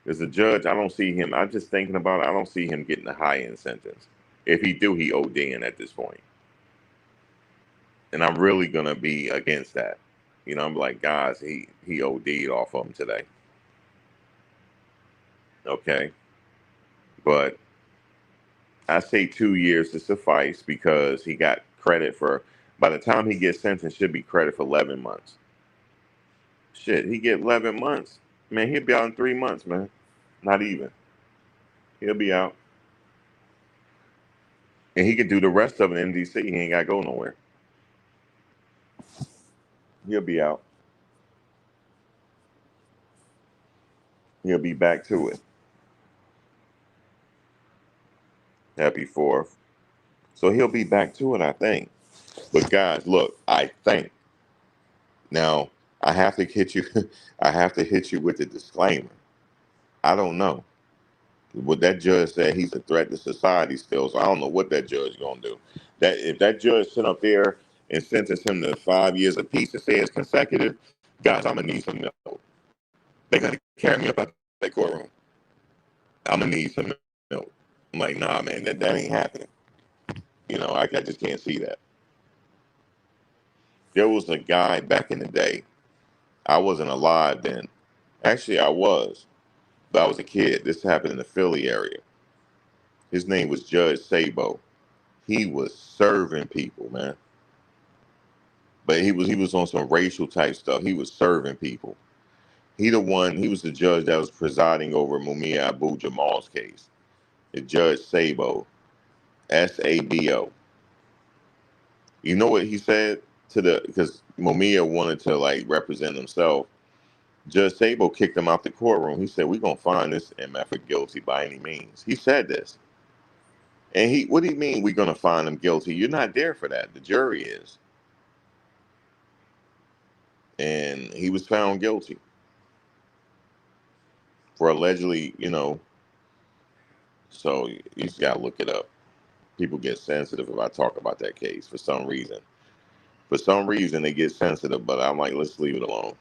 As a judge, I don't see him. I'm just thinking about it. I don't see him getting a high end sentence. If he do, he ODing at this point. And I'm really gonna be against that. You know, I'm like, guys, he OD'd off of him today. Okay, but I say 2 years to suffice because he got credit for. By the time he gets sentenced, should be credit for 11 months. Shit, he get 11 months. Man, he'll be out in 3 months, man. Not even. He'll be out. And he could do the rest of it in DC. He ain't got to go nowhere. He'll be out. He'll be back to it. Happy 4th. So he'll be back to it, I think. But guys, look, I think. Now, I have to hit you. I have to hit you with the disclaimer. I don't know. What that judge said, he's a threat to society still. So I don't know what that judge gonna do. That if that judge sit up there and sentence him to 5 years apiece and say it's consecutive, guys, I'm gonna need some milk. They're gonna carry me up out that courtroom. I'm gonna need some milk. I'm like, nah, man, that ain't happening. You know, I just can't see that. There was a guy back in the day. I wasn't alive then. Actually, I was, but I was a kid. This happened in the Philly area. His name was Judge Sabo. He was serving people, man. But he was on some racial type stuff. He was serving people. He was the judge that was presiding over Mumia Abu Jamal's case. The Judge Sabo, Sabo. You know what he said to because Mumia wanted to like represent himself. Judge Sabo kicked him out the courtroom. He said, "We're gonna find this MF guilty by any means." He said this. And what do you mean we're gonna find him guilty? You're not there for that. The jury is. And he was found guilty for allegedly, so you just gotta look it up. People get sensitive if I talk about that case for some reason. For some reason they get sensitive, but I'm like, let's leave it alone.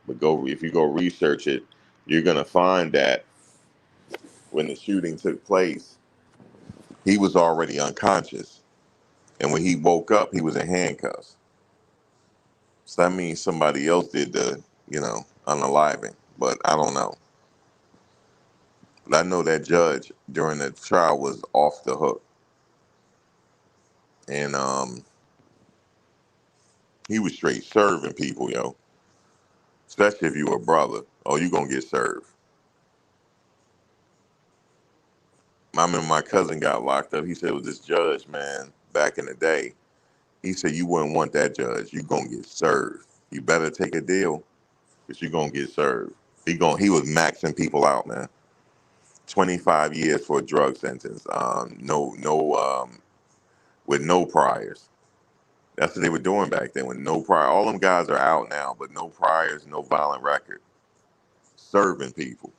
But if you go research it, you're gonna find that when the shooting took place, he was already unconscious. And when he woke up, he was in handcuffs. So that means somebody else did the, unaliving. But I don't know. But I know that judge during the trial was off the hook. And he was straight serving people, yo. Especially if you a brother. Oh, you gonna get served. I remember my cousin got locked up. He said it was this judge, man, back in the day. He said you wouldn't want that judge. You gonna get served. You better take a deal, because you gonna get served. He was maxing people out, man. 25 years for a drug sentence. With no priors. That's what they were doing back then with no prior. All them guys are out now, but no priors, no violent record. Serving people.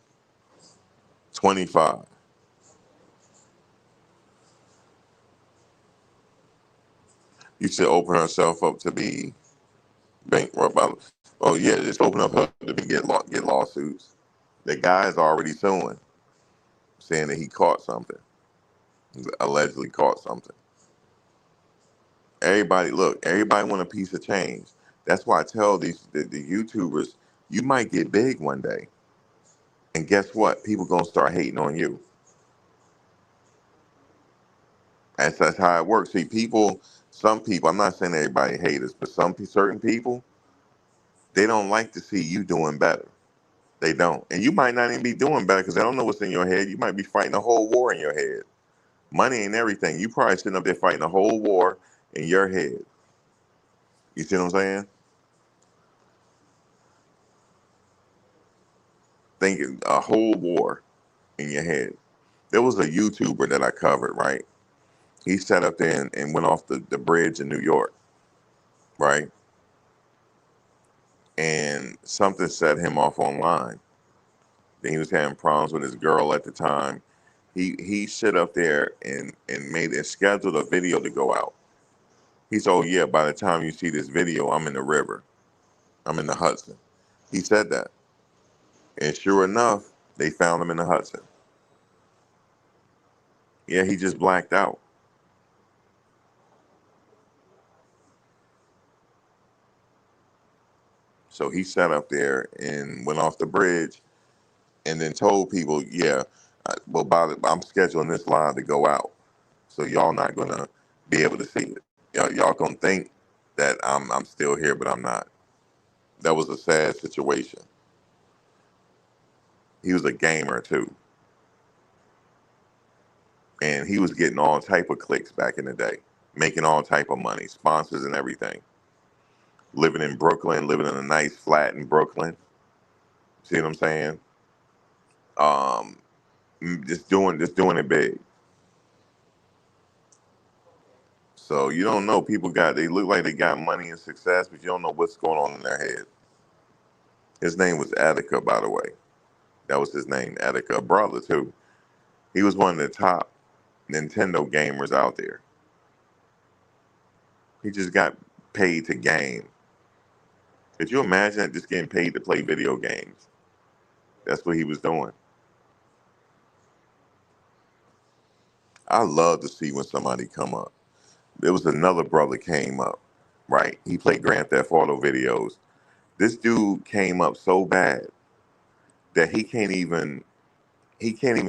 25. You should open herself up to be bankrupt. Oh yeah, just open up her to get lawsuits. The guy's already suing, saying that he caught something, allegedly caught something. Everybody want a piece of change. That's why I tell the YouTubers, you might get big one day, and guess what? People gonna start hating on you. That's how it works. See, some people. I'm not saying everybody hate us, but certain people, They don't like to see you doing better. They don't. And you might not even be doing better because they don't know what's in your head. You might be fighting a whole war in your head. Money ain't everything. You probably sitting up there fighting a whole war in your head. You see what I'm saying? Thinking a whole war in your head. There was a YouTuber that I covered, right? He sat up there and went off the bridge in New York, right? And something set him off online. Then he was having problems with his girl at the time. He sit up there and made and scheduled a video to go out. He said, "Oh yeah, by the time you see this video, I'm in the river. I'm in the Hudson." He said that, and sure enough, they found him in the Hudson. Yeah, he just blacked out. So he sat up there and went off the bridge, and then told people, "Yeah, well, I'm scheduling this line to go out, so y'all not gonna be able to see it. Y'all gonna think that I'm still here, but I'm not." That was a sad situation. He was a gamer too, and he was getting all type of clicks back in the day, making all type of money, sponsors and everything. Living in Brooklyn, living in a nice flat in Brooklyn. See what I'm saying? Um, just doing it big. So you don't know, people they look like they got money and success, but you don't know what's going on in their head. His name was Attica, by the way. That was his name, Attica. Brother too. He was one of the top Nintendo gamers out there. He just got paid to game. Could you imagine that, just getting paid to play video games? That's what he was doing. I love to see when somebody come up. There was another brother came up, right? He played Grand Theft Auto videos. This dude came up so bad that he can't even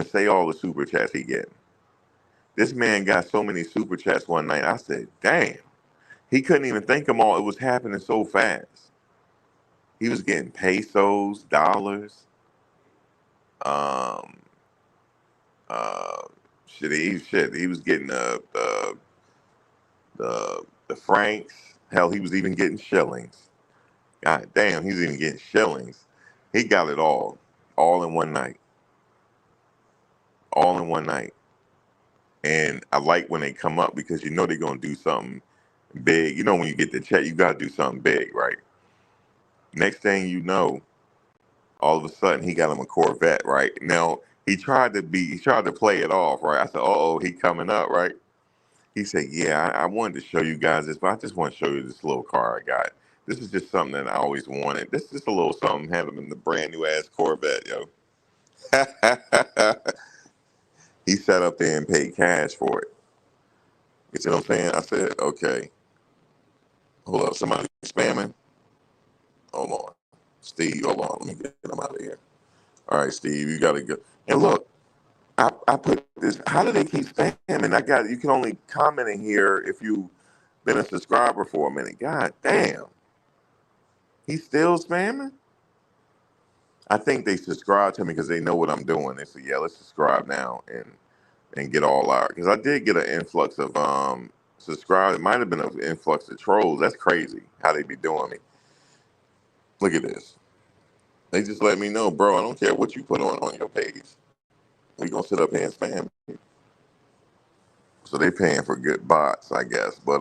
say all the super chats he get. This man got so many super chats one night. I said, "Damn." He couldn't even think them all. It was happening so fast. He was getting pesos, dollars, um, uh, He was getting the francs. Hell, he was even getting shillings. God damn, he was even getting shillings. He got it all in one night, all in one night. And I like when they come up because you know they're gonna do something big. You know when you get the check, you gotta do something big, right? Next thing you know, all of a sudden he got him a Corvette, right? Now he tried to play it off, right? I said, "Oh, he coming up, right?" He said, "Yeah, I wanted to show you guys this, but I just want to show you this little car I got. This is just something that I always wanted. This is just a little something." Had him in the brand new ass Corvette, yo. He sat up there and paid cash for it. You see what I'm saying? I said, "Okay, hold up, somebody spamming. Hold on, Steve. Hold on, let me get him out of here. All right, Steve, you gotta go." And look, I put this. How do they keep spamming? You can only comment in here if you've been a subscriber for a minute. God damn, he's still spamming. I think they subscribe to me because they know what I'm doing. They say, "Yeah, let's subscribe now and get all our." Because I did get an influx of subscribe. It might have been an influx of trolls. That's crazy how they be doing me. Look at this. They just let me know, bro. I don't care what you put on your page. We gonna sit up here and spam. So they paying for good bots, I guess. But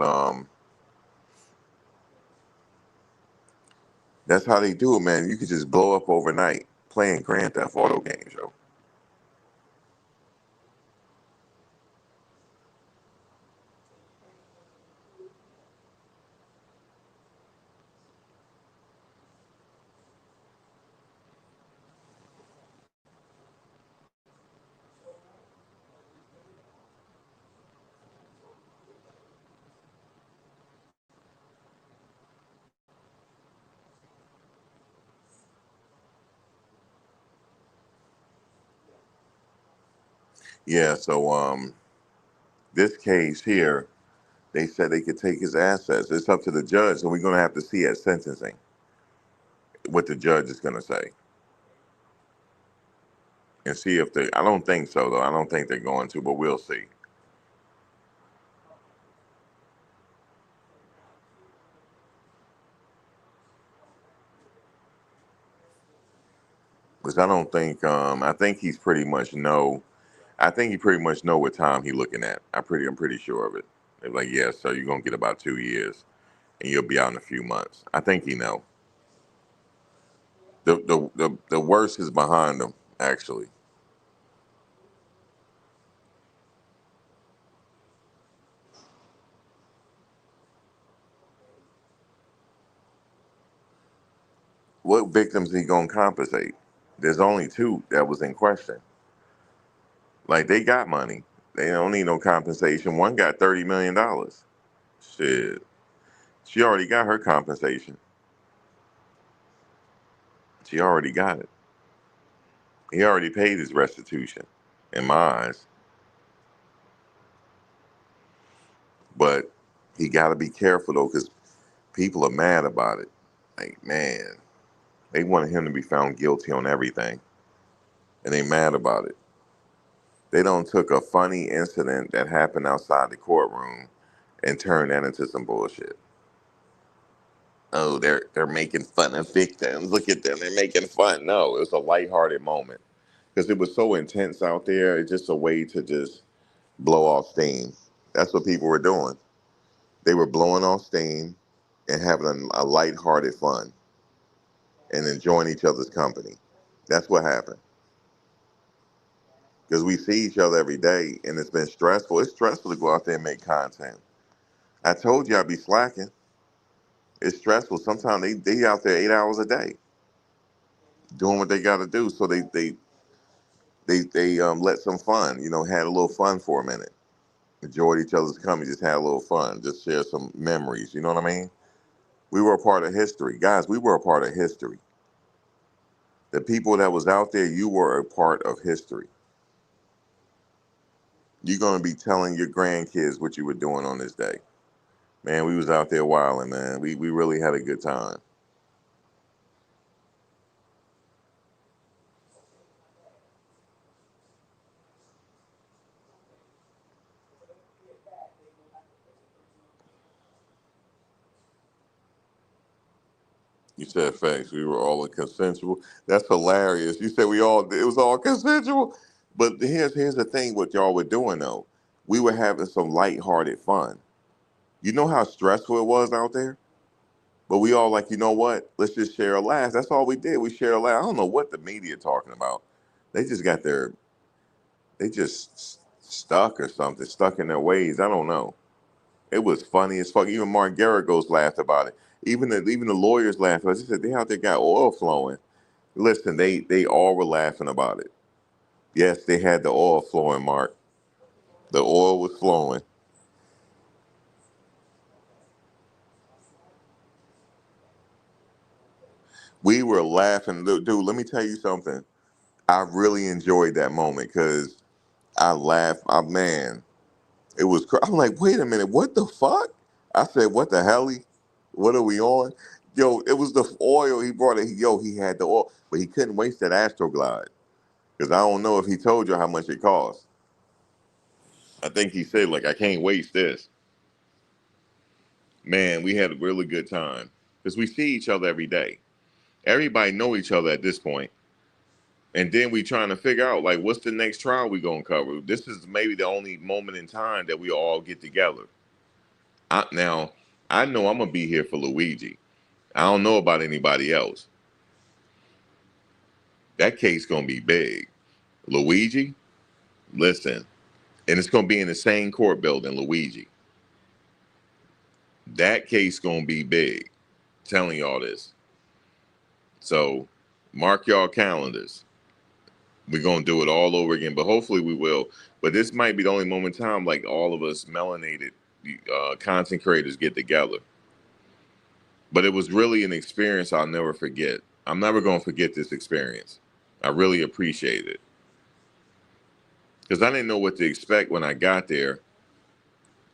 that's how they do it, man. You could just blow up overnight playing Grand Theft Auto games, yo. Yeah, so this case here, they said they could take his assets. It's up to the judge, and we're gonna have to see at sentencing. what the judge is going to say, and see if they. I don't think so though. I don't think they're going to, but we'll see. Because I don't think. I think he's pretty much know. I think he pretty much know what time he looking at. I'm pretty sure of it. They're like, yeah, so you're gonna get about 2 years, and you'll be out in a few months. I think he know. The worst is behind him. Actually, what victims he gonna compensate? There's only two that was in question. Like they got money. They don't need no compensation. One got $30 million. Shit, she already got her compensation. She already got it. He already paid his restitution, in my eyes. But he got to be careful though, because people are mad about it. Like man, they wanted him to be found guilty on everything, and they mad about it. They don't took a funny incident that happened outside the courtroom and turned that into some bullshit. Oh, they're making fun of victims. Look at them, they're making fun. No, it was a lighthearted moment because it was so intense out there. It's just a way to just blow off steam. That's what people were doing. They were blowing off steam and having a lighthearted fun and enjoying each other's company. That's what happened. Because we see each other every day and it's been stressful. It's stressful to go out there and make content. I told you I'd be slacking. It's stressful. Sometimes they out there 8 hours a day doing what they got to do. So they let some fun, had a little fun for a minute. Enjoyed each other's company, just had a little fun, just share some memories. You know what I mean? We were a part of history. Guys, we were a part of history. The people that was out there, you were a part of history. You're going to be telling your grandkids what you were doing on this day. Man, we was out there wilding, man. We really had a good time. You said facts. We were all in consensual. That's hilarious. You said it was all consensual. But here's the thing what y'all were doing though. We were having some lighthearted fun. You know how stressful it was out there? But we all like, you know what? Let's just share a laugh. That's all we did. We shared a laugh. I don't know what the media talking about. They just got they just stuck or something, stuck in their ways. I don't know. It was funny as fuck. Even Mark Garagos laughed about it. Even the lawyers laughed about it. They said they out there got oil flowing. Listen, they all were laughing about it. Yes, they had the oil flowing, Mark. The oil was flowing. We were laughing. Dude, let me tell you something. I really enjoyed that moment because I laughed. Man, it was. I'm like, wait a minute, what the fuck? I said, what the hell? What are we on? Yo, it was the oil he brought it. Yo, he had the oil, but he couldn't waste that Astroglide because I don't know if he told you how much it cost. I think he said like, I can't waste this. Man, we had a really good time because we see each other every day. Everybody know each other at this point. And then we trying to figure out like what's the next trial we gonna cover. This is maybe the only moment in time that we all get together. Now I know I'm gonna be here for Luigi. I don't know about anybody else. That case gonna be big. Luigi, listen, and it's gonna be in the same court building. Luigi, that case gonna be big. Telling y'all this. So mark y'all calendars. We're gonna do it all over again, but hopefully we will. But this might be the only moment in time, like all of us melanated content creators get together. But it was really an experience I'll never forget. I'm never gonna forget this experience. I really appreciate it because I didn't know what to expect when I got there,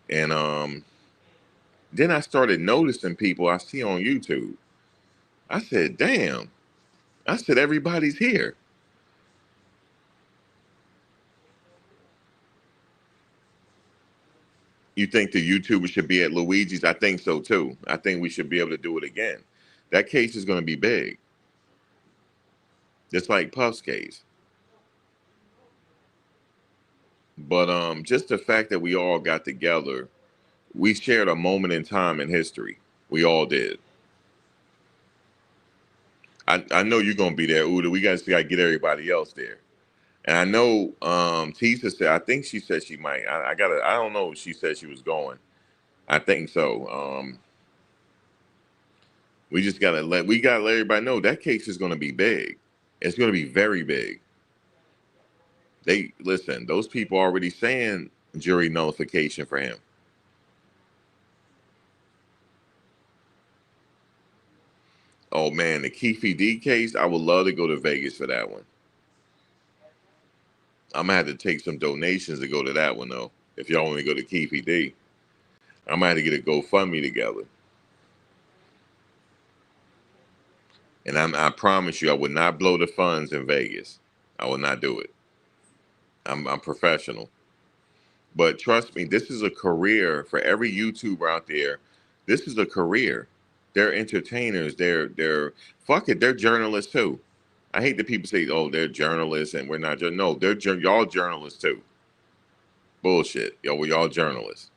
and then I started noticing people I see on YouTube. I said, damn. I said, everybody's here. You think the YouTubers should be at Luigi's? I think so too. I think we should be able to do it again. That case is going to be big. Just like Puff's case. But just the fact that we all got together, we shared a moment in time in history. We all did. I know you're gonna be there, Uda. We got to get everybody else there. And I know Tisa said, I think she said she might. I don't know if she said she was going. I think so. We gotta let everybody know that case is gonna be big. It's gonna be very big. They listen, those people already saying jury nullification for him. Oh man, the Keefe D case, I would love to go to Vegas for that one. I'm gonna have to take some donations to go to that one though. If y'all want to go to Keefe D, I'm gonna have to get a GoFundMe together. And I promise you, I would not blow the funds in Vegas. I will not do it. I'm professional. But trust me, this is a career for every YouTuber out there. This is a career. They're entertainers. They're fuck it. They're journalists too. I hate that people say, "Oh, they're journalists and we're not." No, y'all journalists too. Bullshit. Yo, we all journalists.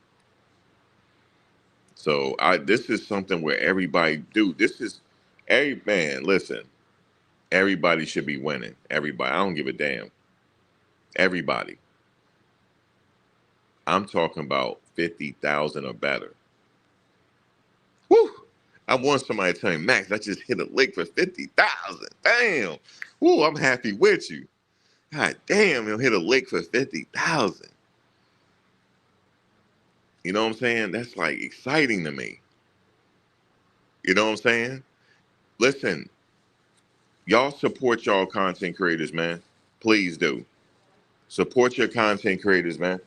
So this is something where everybody, dude. This is, every man. Listen, everybody should be winning. Everybody. I don't give a damn. Everybody. I'm talking about 50,000 or better. Woo! I want somebody to tell me, Max, I just hit a lick for 50,000. Damn. Woo, I'm happy with you. God damn, you'll hit a lick for 50,000. You know what I'm saying? That's like exciting to me. You know what I'm saying? Listen, y'all support y'all content creators, man. Please do. Support your content creators, man.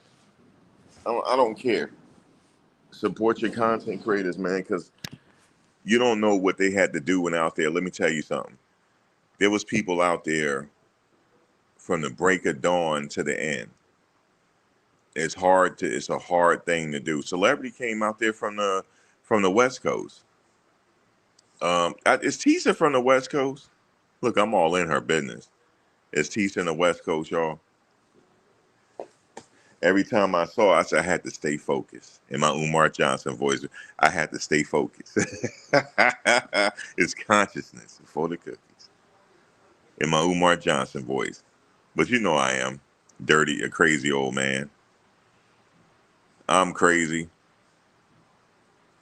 I don't care. Support your content creators, man, because you don't know what they had to do when out there. Let me tell you something. There was people out there from the break of dawn to the end. It's a hard thing to do. Celebrity came out there from the West Coast. Is Tisa from the West Coast? Look, I'm all in her business. Is Tisa in the West Coast, y'all? Every time I saw her, I said I had to stay focused. In my Umar Johnson voice, I had to stay focused. It's consciousness before the cookies. In my Umar Johnson voice. But you know I am. Dirty, a crazy old man. I'm crazy.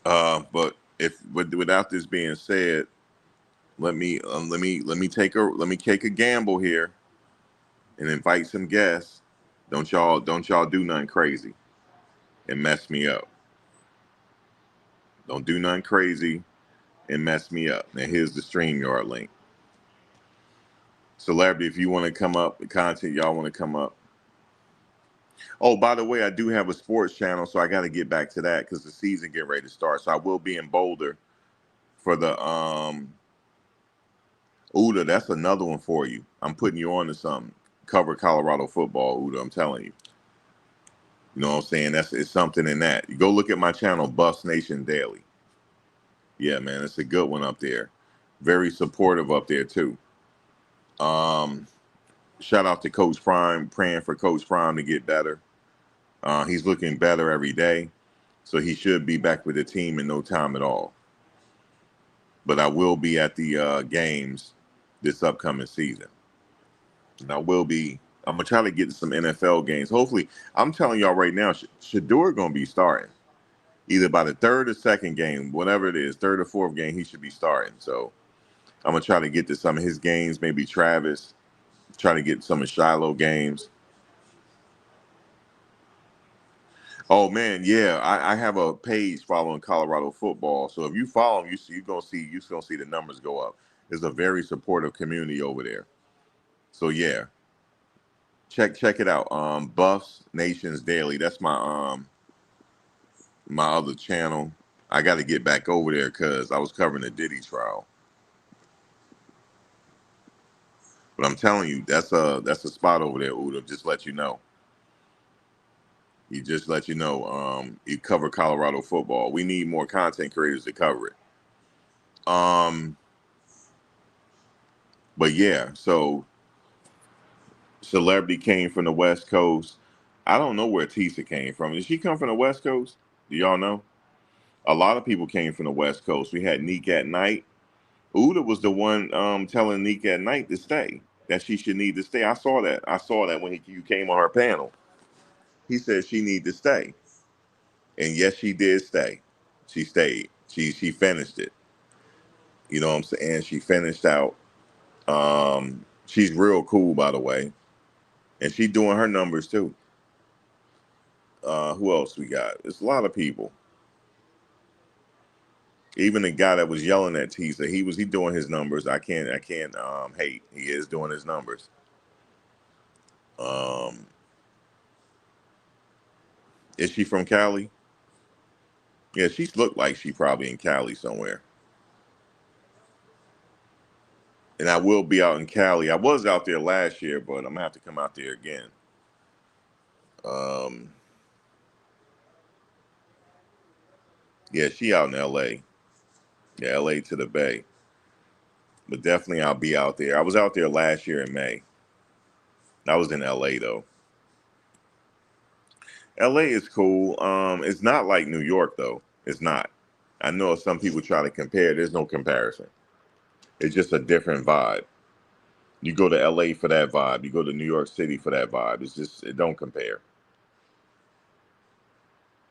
But without this being said, let me take a gamble here and invite some guests. Don't y'all do nothing crazy and mess me up. Don't do nothing crazy and mess me up. Now here's the StreamYard link. Celebrity, if you want to come up, the content y'all want to come up. Oh, by the way, I do have a sports channel, so I got to get back to that because the season getting ready to start. So I will be in Boulder for the Uda. That's another one for you. I'm putting you on to something. Cover Colorado football, Uda. I'm telling you. You know what I'm saying? It's something in that. You go look at my channel, Buffs Nation Daily. Yeah, man, it's a good one up there. Very supportive up there too. Shout out to Coach Prime, praying for Coach Prime to get better. He's looking better every day, so he should be back with the team in no time at all. But I will be at the games this upcoming season. And I'm gonna try to get to some NFL games. Hopefully, I'm telling y'all right now, Shador gonna be starting either by the third or second game, whatever it is, third or fourth game, he should be starting. So I'm gonna try to get to some of his games, maybe Travis, try to get some of Shiloh games. Oh man, yeah, I have a page following Colorado football. So if you follow him, you're gonna see the numbers go up. There's a very supportive community over there. So yeah, check it out. Buffs Nations Daily. That's my other channel. I got to get back over there because I was covering the Diddy trial. But I'm telling you, that's a spot over there, Uda. Just let you know. He just let you know. You cover Colorado football. We need more content creators to cover it. Um, but yeah, so celebrity came from the West Coast. I don't know where Tisa came from. Did she come from the West Coast? Do y'all know? A lot of people came from the West Coast. We had Neek at Night. Uda was the one telling Neek at Night to stay. That she should need to stay. I saw that. I saw that when you came on her panel. He said she need to stay, and yes, she did stay. She stayed. She finished it. You know what I'm saying? She finished out. She's real cool, by the way, and she doing her numbers too. Who else we got? It's a lot of people. Even the guy that was yelling at Tisa, he doing his numbers. I can't hate. He is doing his numbers. Um, is she from Cali? Yeah, she looked like she probably in Cali somewhere. And I will be out in Cali. I was out there last year, but I'm gonna have to come out there again. Um, yeah, she out in LA. Yeah, LA to the Bay. But definitely I'll be out there. I was out there last year in May. I was in LA though. LA is cool. It's not like New York though. It's not. I know some people try to compare. There's no comparison. It's just a different vibe. You go to LA for that vibe. You go to New York City for that vibe. It don't compare.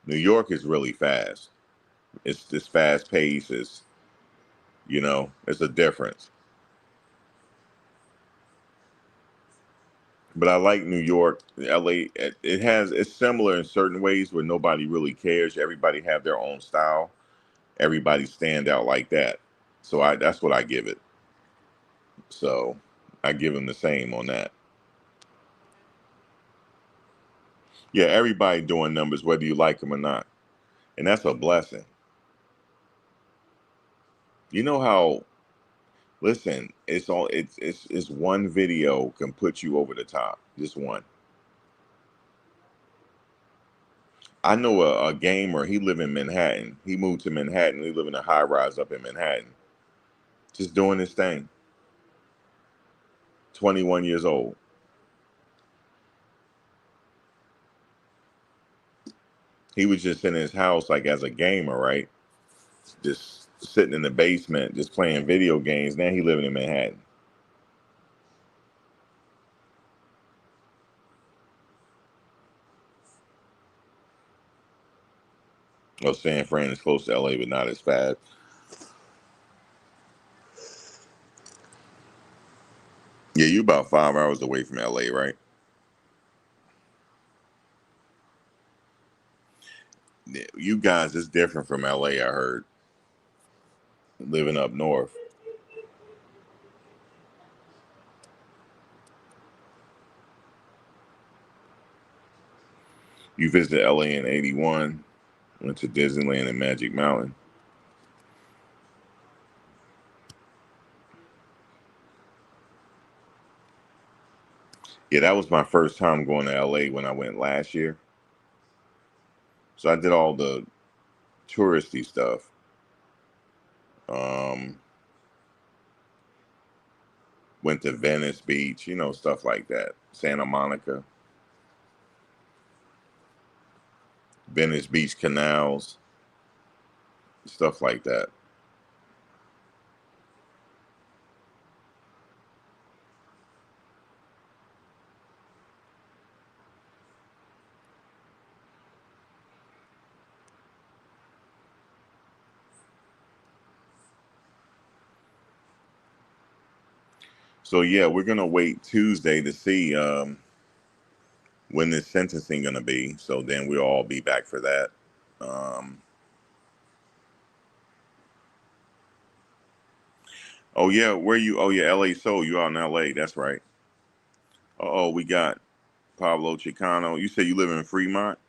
New York is really fast. It's this fast pace. It's a difference. But I like New York, LA. It's similar in certain ways where nobody really cares. Everybody have their own style. Everybody stand out like that. So that's what I give it. So I give them the same on that. Yeah, everybody doing numbers, whether you like them or not, and that's a blessing. You know how? Listen, it's one video can put you over the top. Just one. I know a gamer. He live in Manhattan. He moved to Manhattan. He live in a high rise up in Manhattan. Just doing his thing. 21 years old. He was just in his house like as a gamer, right? Just sitting in the basement, just playing video games. Now he living in Manhattan. Well, San Fran is close to LA, but not as bad. Yeah, you about 5 hours away from LA, right? Yeah, you guys is different from LA, I heard. Living up north. You visited LA in '81, went to Disneyland and Magic Mountain. Yeah, that was my first time going to LA when I went last year. So I did all the touristy stuff. Um, Went to Venice Beach, stuff like that. Santa Monica, Venice Beach canals, stuff like that. So yeah, we're gonna wait Tuesday to see when this sentencing gonna be. So then we'll all be back for that. Um, oh yeah, where you? Oh yeah, L.A. Soul. You out in L.A. That's right. Oh, we got Pablo Chicano. You said you live in Fremont.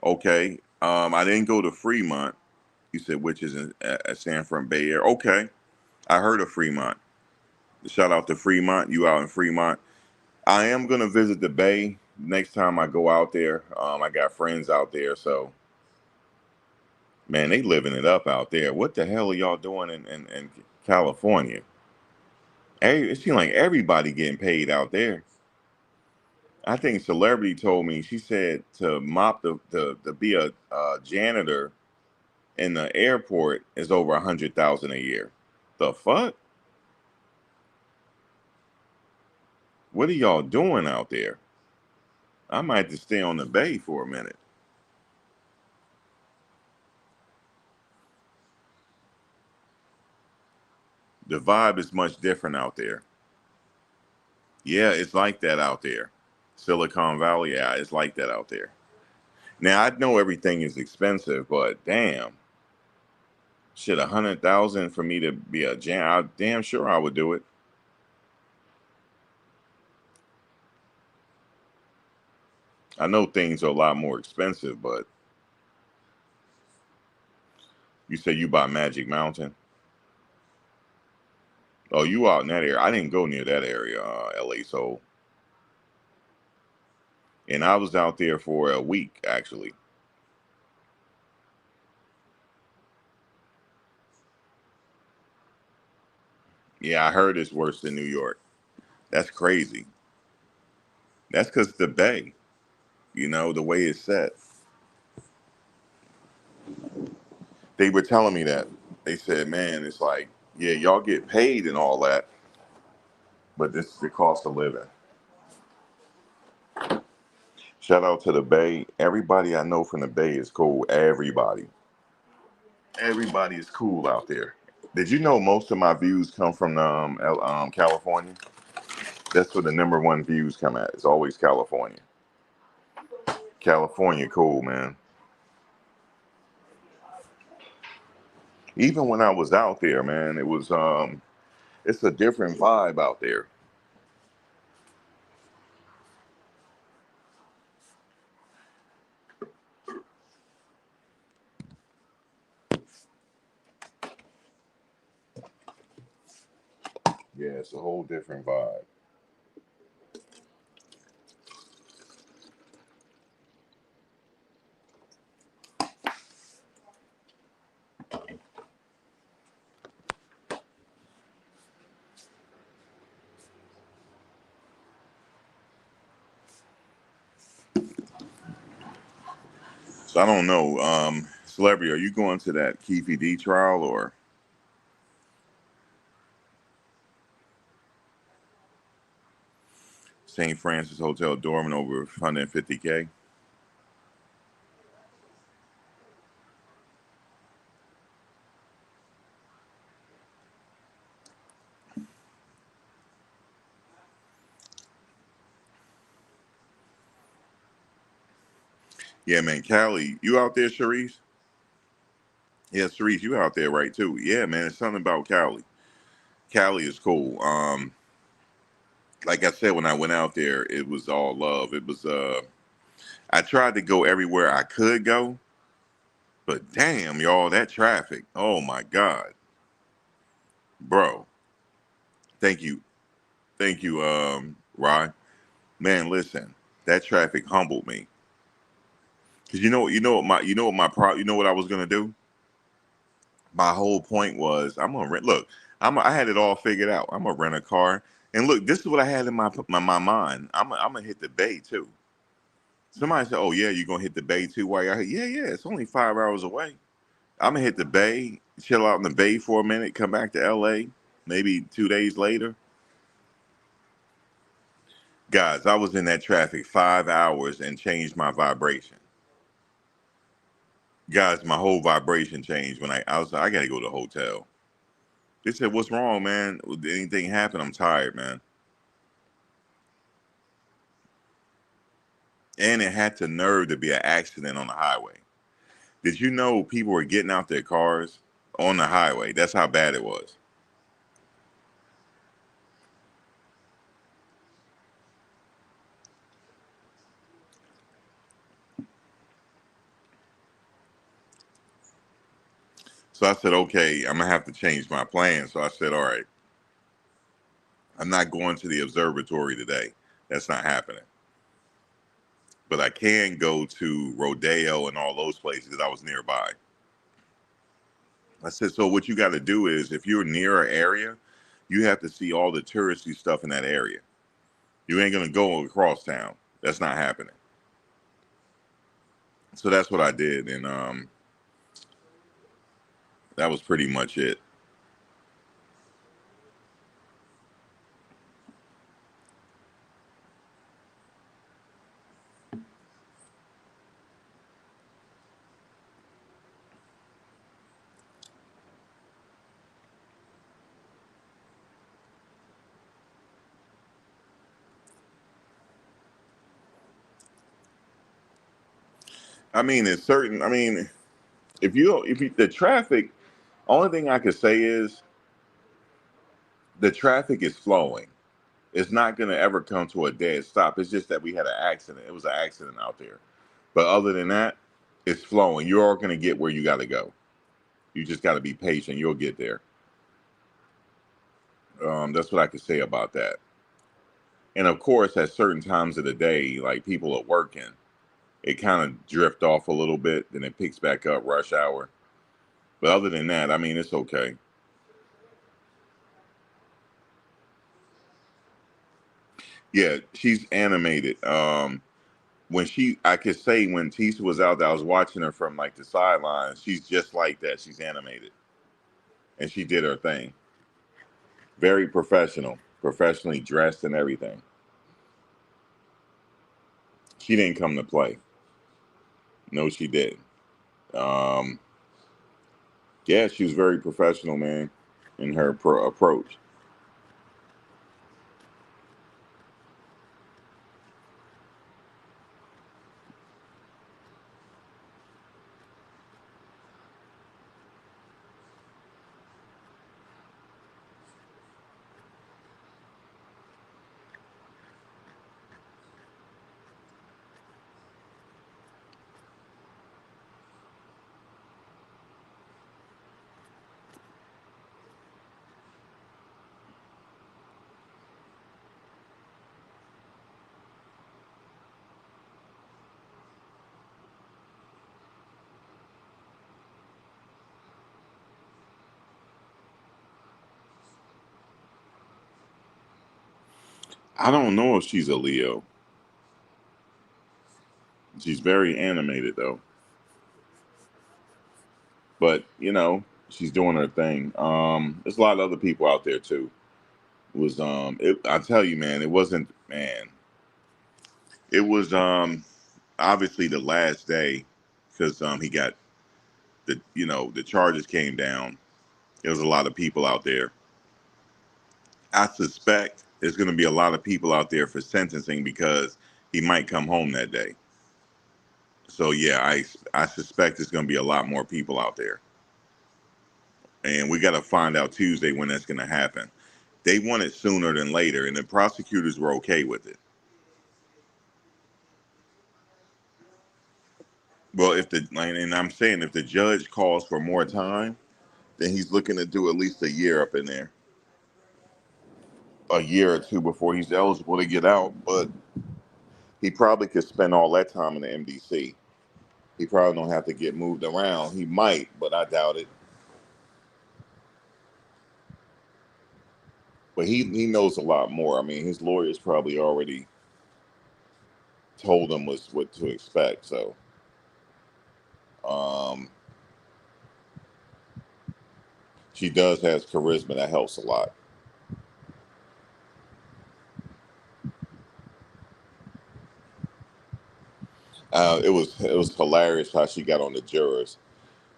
Okay. I didn't go to Fremont. You said which is at San Fran Bay Area. Okay, I heard of Fremont. Shout out to Fremont. You out in Fremont? I am gonna visit the Bay next time I go out there. I got friends out there, so man, they living it up out there. What the hell are y'all doing in California? It seems like everybody getting paid out there. I think Celebrity told me, she said to mop to be a janitor in the airport is over 100,000 a year. The fuck? What are y'all doing out there? I might have to stay on the Bay for a minute. The vibe is much different out there. Yeah, it's like that out there. Silicon Valley, yeah, it's like that out there. Now I know everything is expensive, but damn, shit, 100,000 for me to be a jam, damn sure I would do it. I know things are a lot more expensive, but you say you by Magic Mountain. Oh, you out in that area? I didn't go near that area, LA. So, and I was out there for a week actually. Yeah, I heard it's worse than New York. That's crazy. That's because the Bay, the way it's set. They were telling me that. They said, man, it's like, yeah, y'all get paid and all that, but this is the cost of living. Shout out to the Bay. Everybody I know from the Bay is cool. Everybody. Everybody is cool out there. Did you know most of my views come from California? That's where the number one views come at. It's always California. California, cool, man. Even when I was out there, man, it's a different vibe out there. Yeah, it's a whole different vibe. So I don't know, celebrity, are you going to that Keefe D trial or St. Francis Hotel dormant over 150K? Yeah, man, Cali, you out there, Sharice? Yeah, Sharice, you out there, right, too. Yeah, man, it's something about Cali. Cali is cool. Like I said, when I went out there, it was all love. I tried to go everywhere I could go, but damn, y'all, that traffic. Oh my God, bro. Thank you, thank you, Rod. Man, listen, that traffic humbled me. Cause you know what I was gonna do. My whole point was I'm gonna rent. Look, I had it all figured out. I'm gonna rent a car, and look, this is what I had in my mind. I'm gonna hit the Bay too. Somebody said, "Oh yeah, you're gonna hit the Bay too?" While you're here? Yeah, yeah. It's only 5 hours away. I'm gonna hit the Bay, chill out in the Bay for a minute, come back to LA, maybe 2 days later. Guys, I was in that traffic 5 hours and changed my vibration. Guys, my whole vibration changed when I was like, I gotta go to the hotel. They said, "What's wrong, man? Did anything happen?" I'm tired, man. And it had the nerve to be an accident on the highway. Did you know people were getting out their cars on the highway? That's how bad it was. So I said, okay, I'm gonna have to change my plan. So I said, all right, I'm not going to the observatory today. That's not happening. But I can go to Rodeo and all those places because I was nearby. I said, so what you got to do is if you're near an area, you have to see all the touristy stuff in that area. You ain't going to go across town. That's not happening. So that's what I did. And that was pretty much it. I mean, it's certain. I mean, if you the traffic, only thing I could say is the traffic is flowing. It's not going to ever come to a dead stop. It's just that we had an accident. It was an accident out there. But other than that, it's flowing. You're all going to get where you got to go. You just got to be patient. You'll get there. That's what I could say about that. And of course, at certain times of the day, like people are working, it kind of drift off a little bit, then it picks back up rush hour. But other than that, I mean, it's okay. Yeah, she's animated. I could say when Tisa was out there, I was watching her from like the sidelines. She's just like that. She's animated, and she did her thing. Very professional, professionally dressed and everything. She didn't come to play. No, she didn't. Um, yeah, she was very professional, man, in her approach. I don't know if she's a Leo. She's very animated though, but she's doing her thing. There's a lot of other people out there too. I tell you, man, it wasn't, man. It was obviously the last day because he got the charges came down. There was a lot of people out there. I suspect there's going to be a lot of people out there for sentencing because he might come home that day. So yeah, I suspect there's going to be a lot more people out there, and we got to find out Tuesday when that's going to happen. They want it sooner than later, and the prosecutors were okay with it. Well, and I'm saying if the judge calls for more time, then he's looking to do at least a year up in there, a year or two before he's eligible to get out. But he probably could spend all that time in the MDC. He probably don't have to get moved around. He might, but I doubt it. But he knows a lot more. I mean, his lawyers probably already told him what to expect. So um, she does has charisma that helps a lot. It was hilarious how she got on the jurors.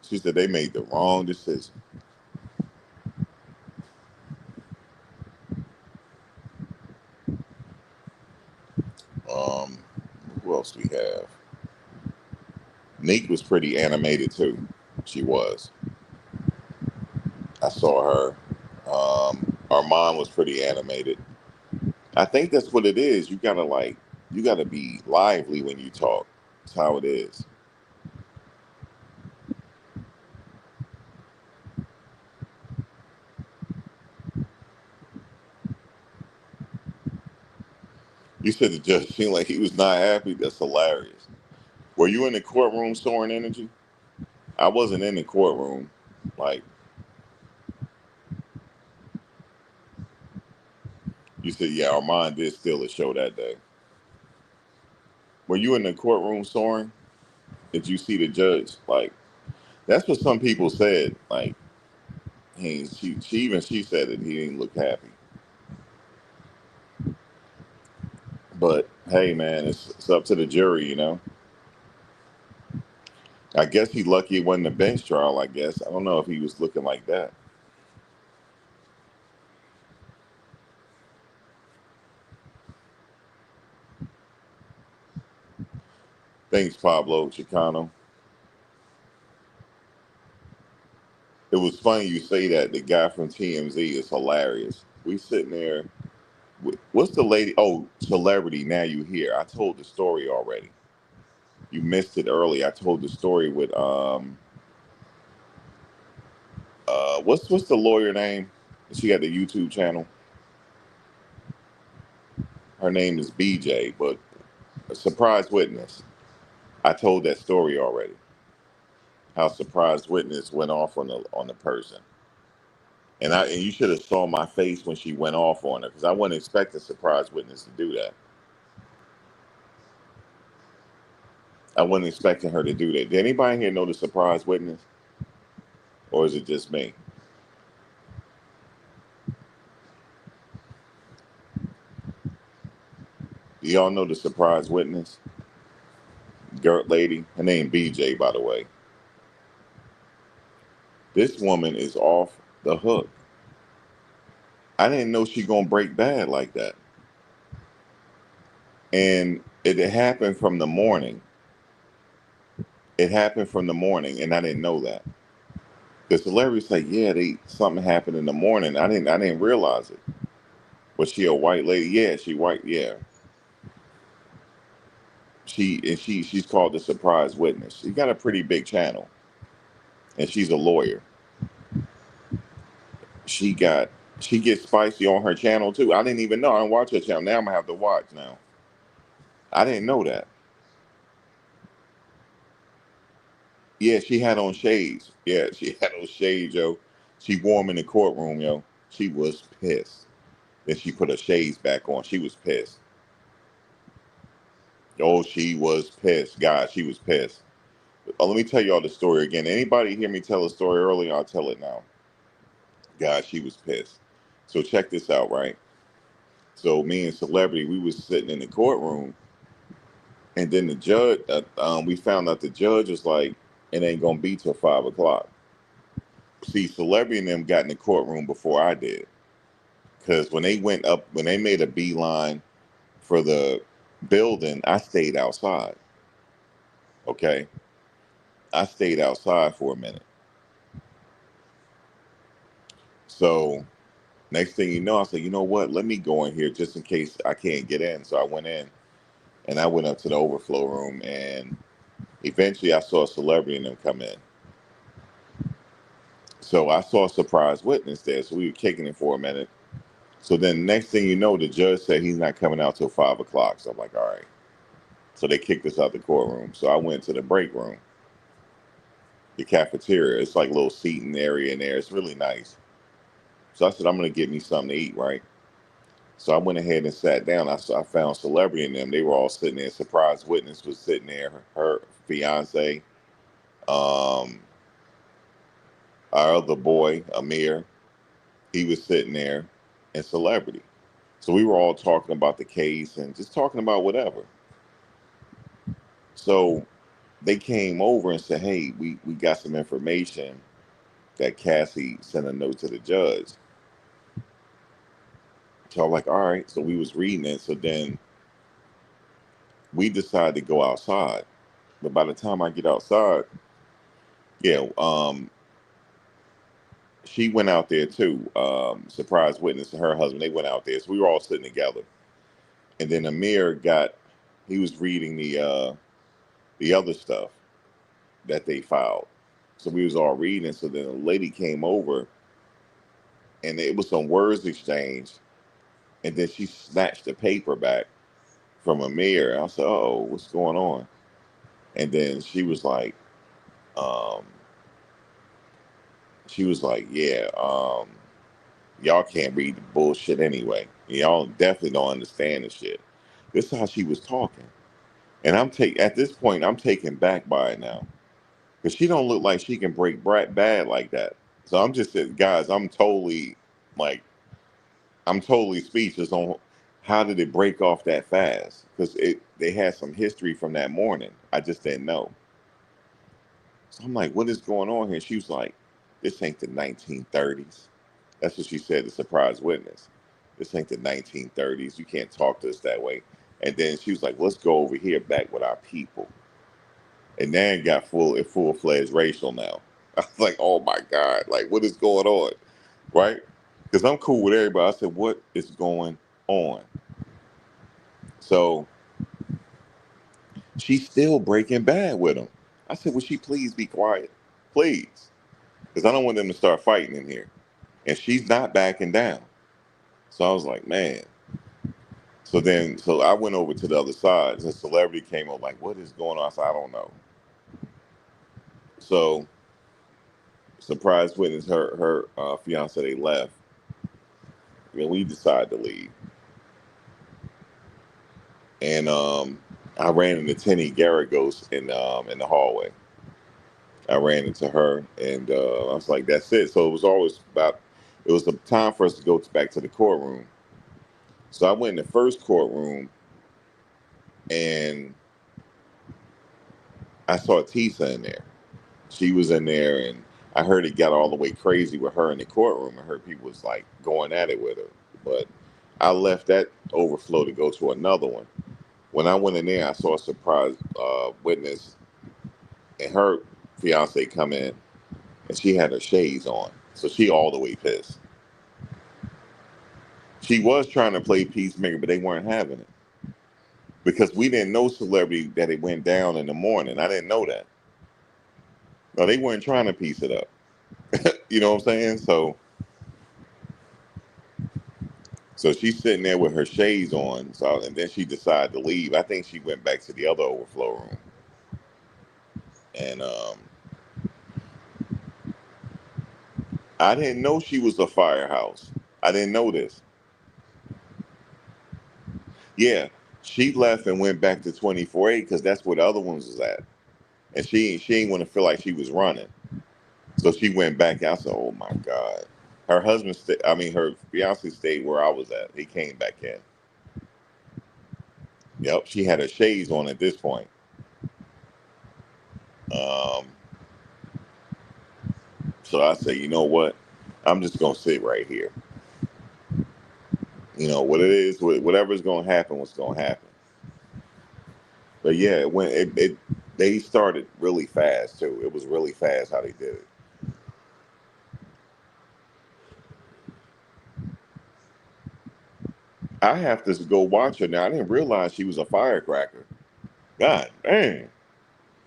She said they made the wrong decision. Um, who else do we have? Neek was pretty animated too. She was. I saw her. Armand was pretty animated. I think that's what it is. You gotta be lively when you talk. That's how it is. You said the judge seemed like he was not happy. That's hilarious. Were you in the courtroom soaring energy? I wasn't in the courtroom. Like you said, yeah, Armand did steal a show that day. Were you in the courtroom soaring? Did you see the judge? Like that's what some people said. Like she said it. He didn't look happy. But hey, man, it's up to the jury. I guess he lucky it wasn't a bench trial. I guess I don't know if he was looking like that. Thanks, Pablo Chicano. It was funny you say that. The guy from TMZ is hilarious. We sitting there. What's the lady? Oh, celebrity. Now you here. I told the story already. You missed it early. I told the story with what's the lawyer name? She got the YouTube channel. Her name is BJ, but a surprise witness. I told that story already. How surprise witness went off on the person, and you should have saw my face when she went off on her because I wasn't expecting surprise witness to do that. I wasn't expecting her to do that. Did anybody here know the surprise witness, or is it just me? Do y'all know the surprise witness? Girl, lady, her name BJ, by the way. This woman is off the hook. I didn't know she gonna break bad like that, and it happened from the morning. It happened from the morning, and I didn't know that. The celebrities like, yeah, they something happened in the morning. I didn't realize it. Was she a white lady? Yeah, she white. Yeah, she's called the surprise witness. She got a pretty big channel, and she's a lawyer. She got she gets spicy on her channel too. I didn't even know. I don't watch her channel. Now I'm gonna have to watch now. I didn't know that. Yeah, she had on shades. Yeah, she had on shades, yo. She wore 'em in the courtroom, yo. She was pissed. Then she put her shades back on. She was pissed. Oh, she was pissed. God, she was pissed. Let me tell y'all the story again. Anybody hear me tell a story earlier? I'll tell it now. God, she was pissed. So check this out, right? So me and Celebrity, we was sitting in the courtroom, and then the judge, we found out the judge was like, it ain't gonna be till 5 o'clock. See, Celebrity and them got in the courtroom before I did, because when they made a beeline for the building, I stayed outside. Okay, I stayed outside for a minute. So next thing you know, I said, you know what? Let me go in here just in case I can't get in. So I went in, and I went up to the overflow room, and eventually I saw a Celebrity and them come in. So I saw a surprise witness there. So we were kicking it for a minute. So then next thing you know, the judge said he's not coming out till 5 o'clock. So I'm like, all right. So they kicked us out the courtroom. So I went to the break room, the cafeteria. It's like a little seating area in there. It's really nice. So I said, I'm going to get me something to eat, right? So I went ahead and sat down. I found Celebrity and them. They were all sitting there. Surprise witness was sitting there. Her fiance, um, our other boy, Amir, he was sitting there, and Celebrity. So we were all talking about the case and just talking about whatever. So they came over and said, hey, we got some information that Cassie sent a note to the judge. So I'm like, all right. So we was reading it. So then we decided to go outside. But by the time I get outside, yeah, she went out there too. Surprise witness and her husband, they went out there. So we were all sitting together. And then Amir he was reading the other stuff that they filed. So we was all reading. So then a lady came over, and it was some words exchanged, and then she snatched the paper back, from a mirror. I said, "Oh, what's going on?" And then um, she was like, "Yeah, y'all can't read the bullshit anyway. Y'all definitely don't understand the shit." This is how she was talking, and at this point, I'm taken back by it now because she don't look like she can break bad like that. So I'm just saying, guys, like, I'm totally speechless on how did it break off that fast because they had some history from that morning. I just didn't know. So I'm like, what is going on here? She was like, this ain't the 1930s. That's what she said, the surprise witness. This ain't the 1930s. You can't talk to us that way. And then she was like, let's go over here back with our people. And then it got full fledged racial now. I was like, oh my God, like what is going on? Right? Because I'm cool with everybody. I said, what is going on? So she's still breaking bad with him. I said, would she please be quiet? Please. Because I don't want them to start fighting in here. And she's not backing down. So I was like, man. So I went over to the other side. And the celebrity came up like, what is going on? I said, I don't know. So surprise witness, her fiance, they left. And we decided to leave. And I ran into Tenny Garagos in the hallway. I ran into her, and I was like, "That's it." So it was the time for us to go back to the courtroom. So I went in the first courtroom, and I saw Tisa in there. She was in there, and I heard it got all the way crazy with her in the courtroom. I heard people was like going at it with her, but I left that overflow to go to another one. When I went in there, I saw a surprise witness and her fiance come in, and she had her shades on, so she all the way pissed. She was trying to play peacemaker, but they weren't having it because we didn't know celebrity that it went down in the morning. I didn't know that. No, they weren't trying to piece it up. You know what I'm saying? So she's sitting there with her shades on. So and then she decided to leave. I think she went back to the other overflow room. And I didn't know she was a firehouse. I didn't know this. Yeah, she left and went back to 24/8 because that's where the other ones was at. And she ain't want to feel like she was running. So she went back out. So, oh my God. Her fiance stayed where I was at. He came back in. Yep, she had her shades on at this point. Um, so I say, you know what? I'm just gonna sit right here. You know what it is, whatever's gonna happen, what's gonna happen. But yeah, they started really fast too. It was really fast how they did it. I have to go watch her now. I didn't realize she was a firecracker. God dang.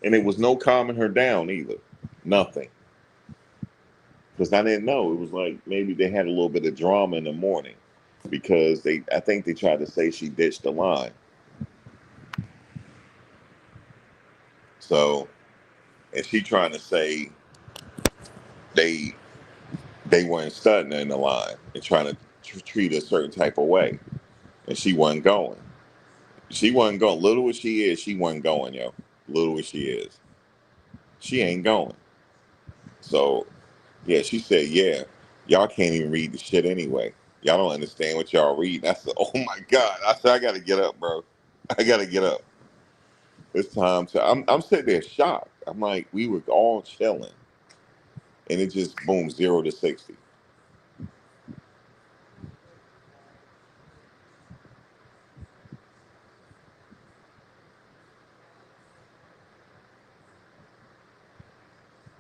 And it was no calming her down either. Nothing. Because I didn't know. It was like maybe they had a little bit of drama in the morning because I think they tried to say she ditched the line. So, and she trying to say they they weren't studying in the line and trying to treat a certain type of way, and she wasn't going. She wasn't going. Little as she is, she wasn't going, yo. Little as she is, she ain't going. So, yeah, she said, yeah, y'all can't even read the shit anyway. Y'all don't understand what y'all read. I said, oh my God. I said, I gotta get up, bro. I gotta get up. It's time to. I'm sitting there shocked. I'm like, we were all chilling, and it just boom 0 to 60.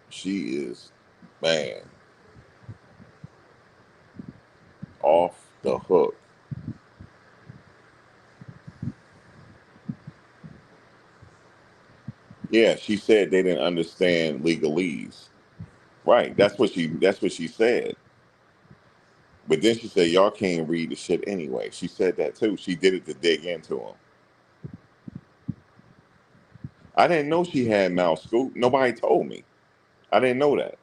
She is, man, off the hook. Yeah, she said they didn't understand legalese. Right. That's what she said. But then she said y'all can't read the shit anyway. She said that too. She did it to dig into him. I didn't know she had mouth scoop. Nobody told me. I didn't know that.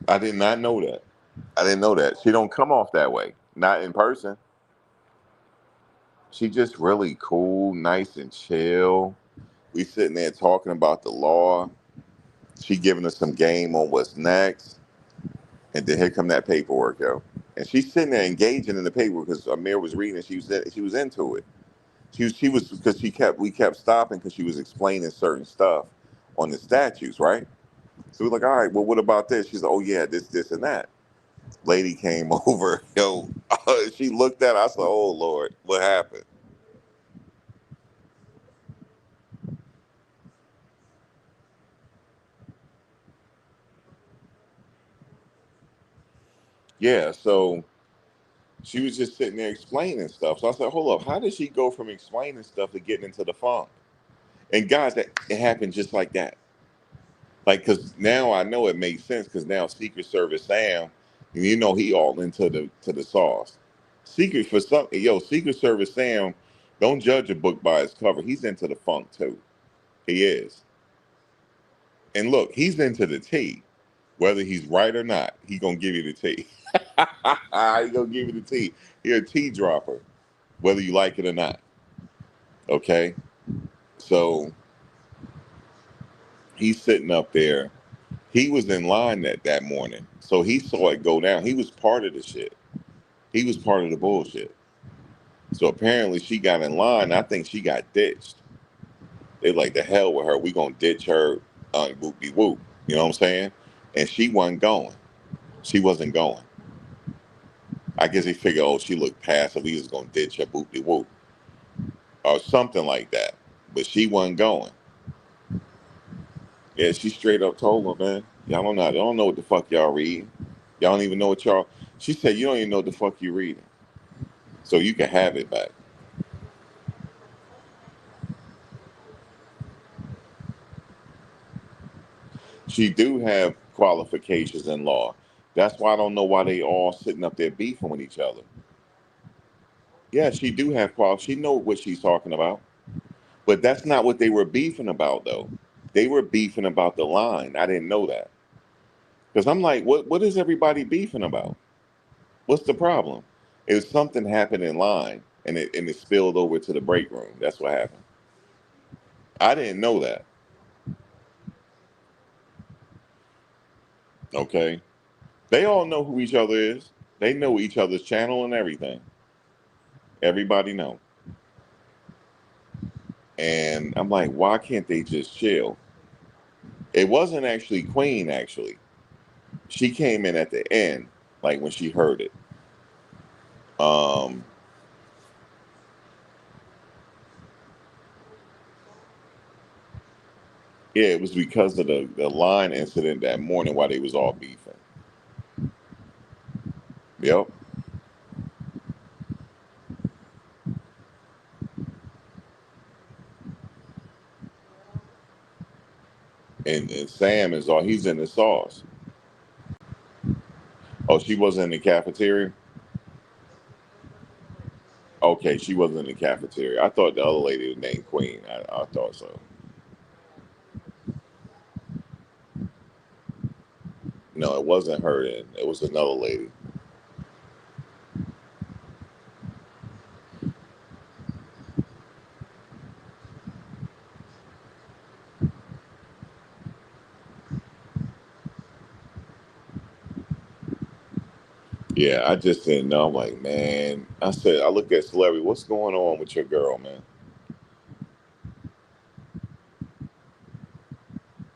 I did not know that. I didn't know that. She don't come off that way. Not in person. She just really cool, nice and chill. We sitting there talking about the law. She giving us some game on what's next. And then here come that paperwork, yo. And she's sitting there engaging in the paperwork because Amir was reading and she was into it. She was because we kept stopping because she was explaining certain stuff on the statutes, right? So we're like, all right, well, what about this? She's like, oh yeah, this, and that. Lady came over, yo. She looked at us. I said, oh Lord, what happened? Yeah, so she was just sitting there explaining stuff. So I said, hold up, how did she go from explaining stuff to getting into the funk? And guys, that it happened just like that. Like, because now I know it makes sense because now Secret Service Sam, you know, he all into the sauce. Secret Service Sam, don't judge a book by its cover. He's into the funk too. He is. And look, he's into the tea. Whether he's right or not, he gonna give you the tea. He gonna give you the tea. He a tea dropper, whether you like it or not. Okay, so he's sitting up there. He was in line that morning, so he saw it go down. He was part of the shit. He was part of the bullshit. So apparently she got in line. I think she got ditched. They like the hell with her. We gonna ditch her on whoop de whoop. You know what I'm saying? And she wasn't going. She wasn't going. I guess they figured, oh, she looked passive. We was gonna ditch her boop de whoop or something like that. But she wasn't going. Yeah, she straight up told her, man, y'all don't know what the fuck y'all reading. Y'all don't even know what y'all. She said, you don't even know what the fuck you reading. So you can have it back. She do have qualifications in law. That's why I don't know why they all sitting up there beefing with each other. Yeah, she do have She know what she's talking about. But that's not what they were beefing about, though. They were beefing about the line. I didn't know that. Because I'm like, what is everybody beefing about? What's the problem? It was something happened in line and it spilled over to the break room. That's what happened. I didn't know that. Okay. They all know who each other is. They know each other's channel and everything. Everybody know. And I'm like, why can't they just chill? It wasn't actually Queen, actually. She came in at the end, like when she heard it. Um, yeah, it was because of the line incident that morning while they was all beefing. Yep. And Sam is all he's in the sauce. Oh, she wasn't in the cafeteria? Okay, she wasn't in the cafeteria. I thought the other lady was named Queen. I thought so. No, it wasn't her then. It was another lady. Yeah, I just didn't know. I'm like, man. I said, I looked at Celebrity. What's going on with your girl, man?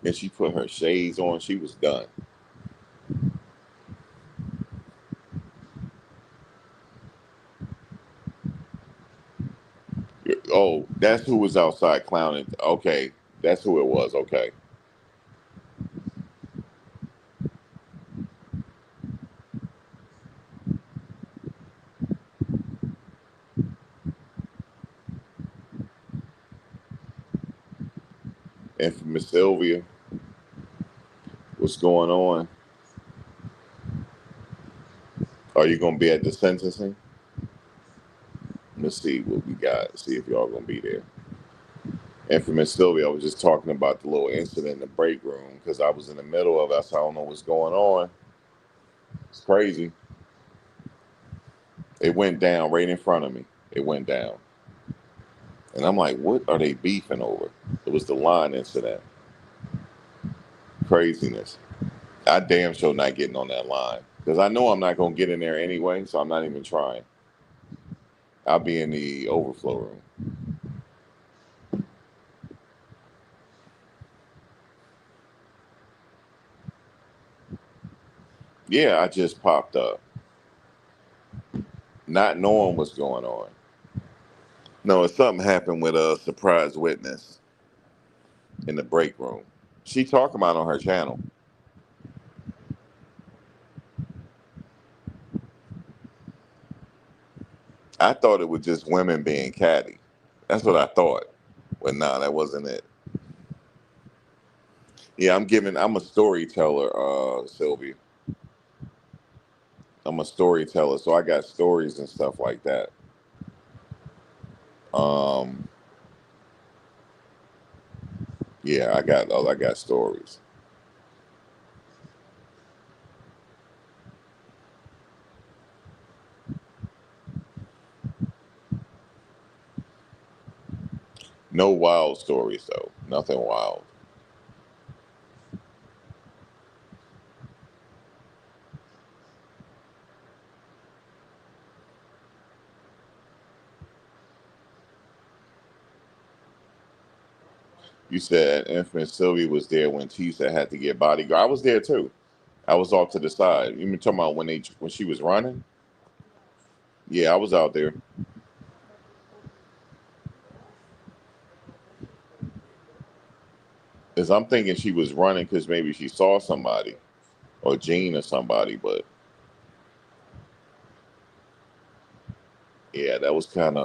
And she put her shades on. She was done. Oh, that's who was outside clowning. Okay, that's who it was. Okay. And for Miss Sylvia, what's going on? Are you gonna be at the sentencing? Let's see what we got. See if y'all gonna be there. Infamous Sylvia, I was just talking about the little incident in the break room because I was in the middle of it. So I don't know what's going on. It's crazy. It went down right in front of me. It went down. And I'm like, what are they beefing over? It was the line incident. Craziness. I damn sure not getting on that line because I know I'm not going to get in there anyway, so I'm not even trying. I'll be in the overflow room. Yeah, I just popped up, not knowing what's going on. No, it's something happened with a surprise witness in the break room. She talked about it on her channel. I thought it was just women being catty. That's what I thought. But nah, that wasn't it. Yeah, I'm a storyteller, Sylvia. I'm a storyteller, so I got stories and stuff like that. Um, yeah, I got stories. No wild stories though. Nothing wild. You said Infant Sylvia was there when Tisa had to get bodyguard. I was there too. I was off to the side. You been talking about when she was running? Yeah, I was out there. Cause I'm thinking she was running because maybe she saw somebody or Jean or somebody. But yeah, that was kind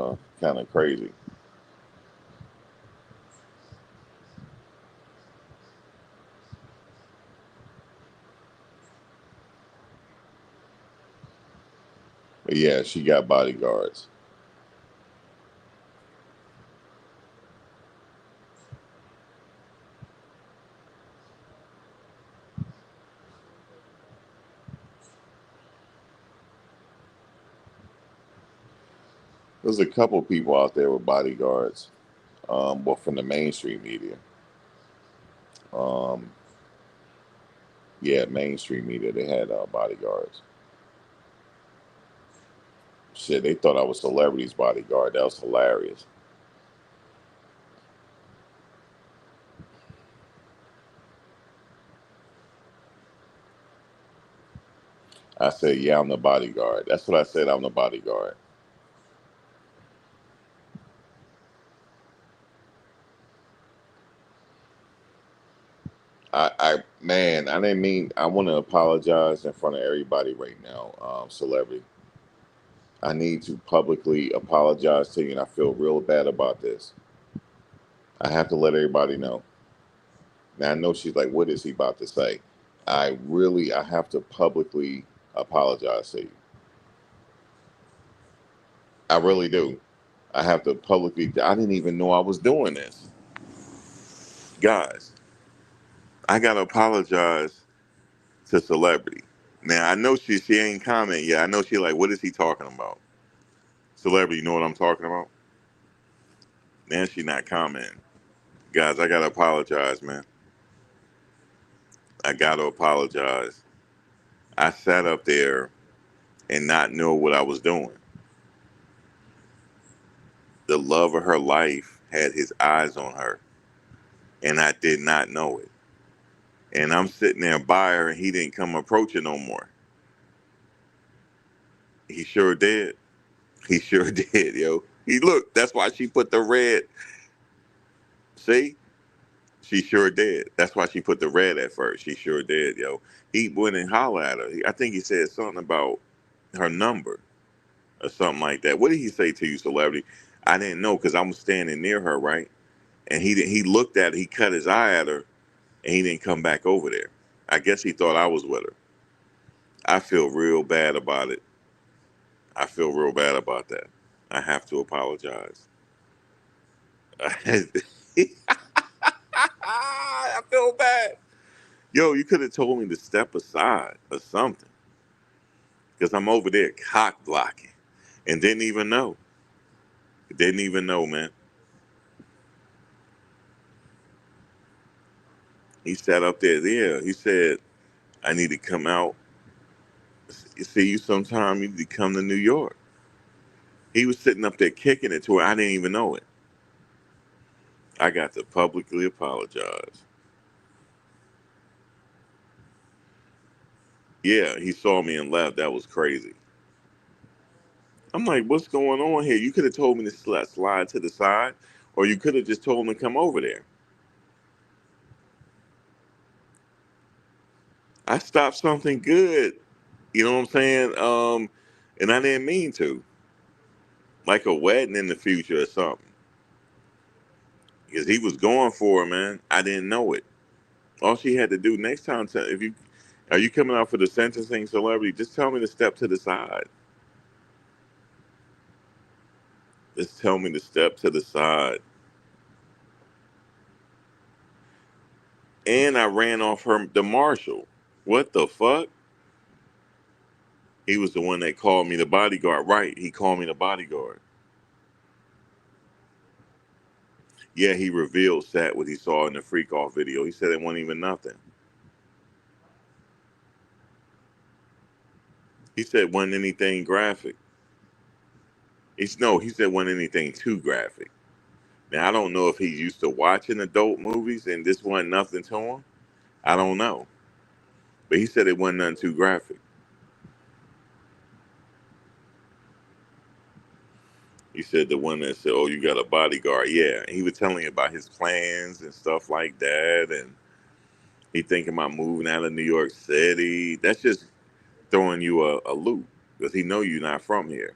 of crazy. But yeah, she got bodyguards. There's a couple people out there with bodyguards. But from the mainstream media. Um, yeah, mainstream media. They had bodyguards. Shit, they thought I was celebrity's bodyguard. That was hilarious. I said, "Yeah, I'm the bodyguard." That's what I said. I'm the bodyguard. Man, I didn't mean. I want to apologize in front of everybody right now, celebrity. I need to publicly apologize to you, and I feel real bad about this. I have to let everybody know. Now I know she's like, "What is he about to say?" I have to publicly apologize to you. I really do. I have to publicly. I didn't even know I was doing this, guys. I gotta apologize to celebrity. Now I know she ain't comment yet. I know she like, what is he talking about? Celebrity, you know what I'm talking about? Now she not commenting. Guys, I gotta apologize, man. I gotta apologize. I sat up there and not know what I was doing. The love of her life had his eyes on her, and I did not know it. And I'm sitting there by her, and he didn't come approach her no more. He sure did. He sure did, yo. He looked. That's why she put the red. See, she sure did. That's why she put the red at first. She sure did, yo. He went and hollered at her. I think he said something about her number or something like that. What did he say to you, celebrity? I didn't know because I was standing near her, right? And he looked at her. He cut his eye at her, and he didn't come back over there. I guess he thought I was with her. I feel real bad about it. I feel real bad about that. I have to apologize. I feel bad. Yo, you could have told me to step aside or something, because I'm over there cock blocking and didn't even know. Didn't even know, man. He sat up there. Yeah, he said, I need to come out, see you sometime. You need to come to New York. He was sitting up there kicking it to her. I didn't even know it. I got to publicly apologize. Yeah, he saw me and left. That was crazy. I'm like, what's going on here? You could have told me to slide to the side, or you could have just told me to come over there. I stopped something good. You know what I'm saying? And I didn't mean to. Like a wedding in the future or something. Because he was going for it, man. I didn't know it. All she had to do next time, if you are you coming out for the sentencing celebrity, just tell me to step to the side. Just tell me to step to the side. And I ran off the marshal. What the fuck? He was the one that called me the bodyguard. Right, he called me the bodyguard. Yeah, he revealed Sat what he saw in the freak off video. He said it wasn't even nothing. He said it wasn't anything graphic. He said it wasn't anything too graphic. Now I don't know if he's used to watching adult movies and this wasn't nothing to him. I don't know. But he said it wasn't nothing too graphic. He said the one that said, "Oh, you got a bodyguard." Yeah, and he was telling me about his plans and stuff like that, and he thinking about moving out of New York City. That's just throwing you a loop because he know you're not from here.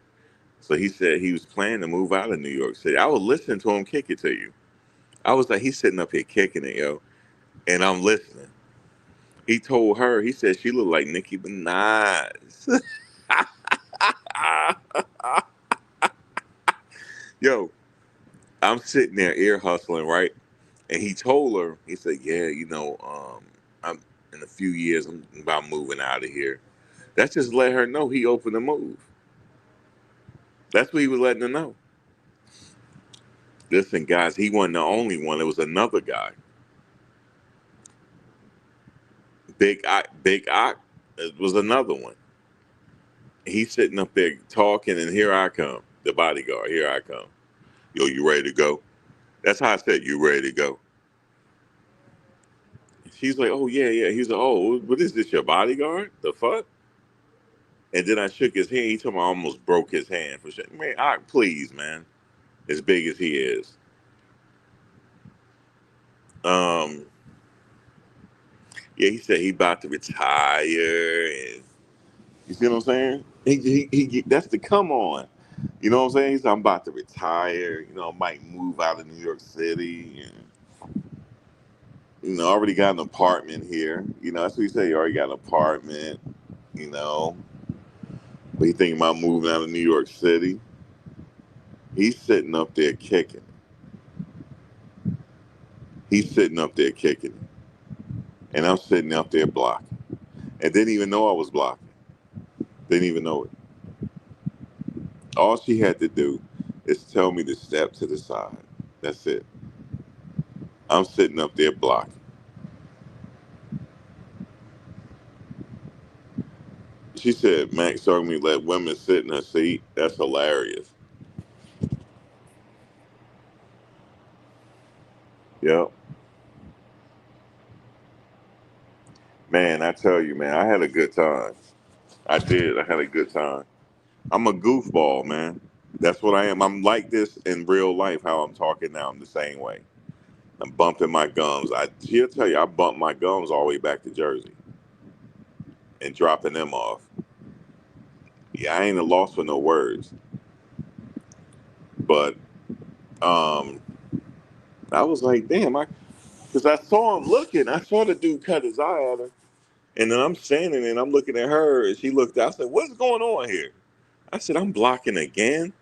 So he said he was planning to move out of New York City. I was listening to him kick it to you. I was like, he's sitting up here kicking it, yo, and I'm listening. He told her, he said she looked like Nicki Minaj. Yo, I'm sitting there ear hustling, right? And he told her, he said, yeah, I'm in a few years, I'm about moving out of here. That's just let her know he opened the move. That's what he was letting her know. Listen, guys, he wasn't the only one. It was another guy. Big Ock was another one. He's sitting up there talking, and here I come, the bodyguard. Here I come. Yo, you ready to go? That's how I said, you ready to go? She's like, oh, yeah, yeah. He's like, oh, what is this, your bodyguard? The fuck? And then I shook his hand. He told me I almost broke his hand for shit. Man, please, man. As big as he is. Um, yeah, he said he about to retire, and you see what I'm saying? That's the come on. You know what I'm saying? He said, I'm about to retire. Might move out of New York City. And, already got an apartment here. That's what he said. He already got an apartment, you know. But he thinking about moving out of New York City. He's sitting up there kicking. He's sitting up there kicking. And I'm sitting up there blocking. And didn't even know I was blocking. Didn't even know it. All she had to do is tell me to step to the side. That's it. I'm sitting up there blocking. She said Max told me let women sit in her seat. That's hilarious. Yep. Man, I tell you, man, I had a good time. I did. I had a good time. I'm a goofball, man. That's what I am. I'm like this in real life, how I'm talking now. I'm the same way. I'm bumping my gums. She'll tell you, I bumped my gums all the way back to Jersey and dropping them off. Yeah, I ain't a loss for no words. But um, I was like, damn, because I saw him looking. I saw the dude cut his eye at her. And then I'm standing and I'm looking at her and she looked out. I said, what's going on here? I said, I'm blocking again.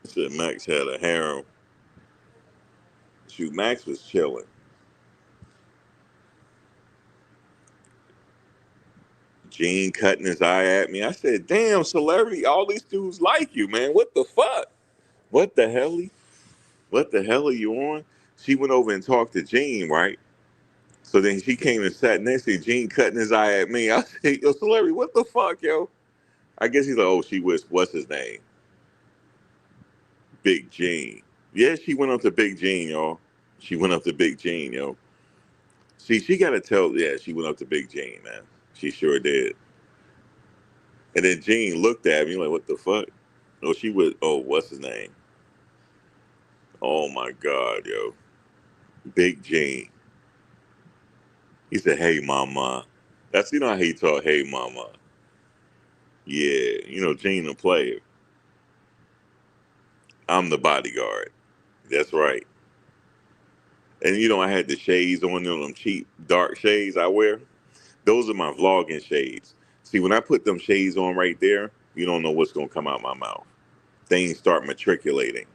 Said Max had a harem. Shoot, Max was chilling. Gene cutting his eye at me. I said, "Damn, celebrity! All these dudes like you, man. What the fuck? What the hell? What the hell are you on?" She went over and talked to Gene, right? So then she came and sat next to Gene, cutting his eye at me. I said, "Yo, celebrity, what the fuck, yo?" I guess he's like, "Oh, she was what's his name? Big Gene." Yeah, she went up to Big Gene, y'all. She went up to Big Gene, yo. See, she got to tell. Yeah, she went up to Big Gene, man. She sure did. And then Gene looked at me like, "What the fuck?" Oh, she was. Oh, what's his name? Oh my God, yo, Big Gene. He said, "Hey, mama." That's how he talk. Hey, mama. Yeah, Gene the player. I'm the bodyguard. That's right. And I had the shades on, them cheap dark shades I wear. Those are my vlogging shades. See, when I put them shades on right there, you don't know what's gonna come out my mouth. Things start matriculating.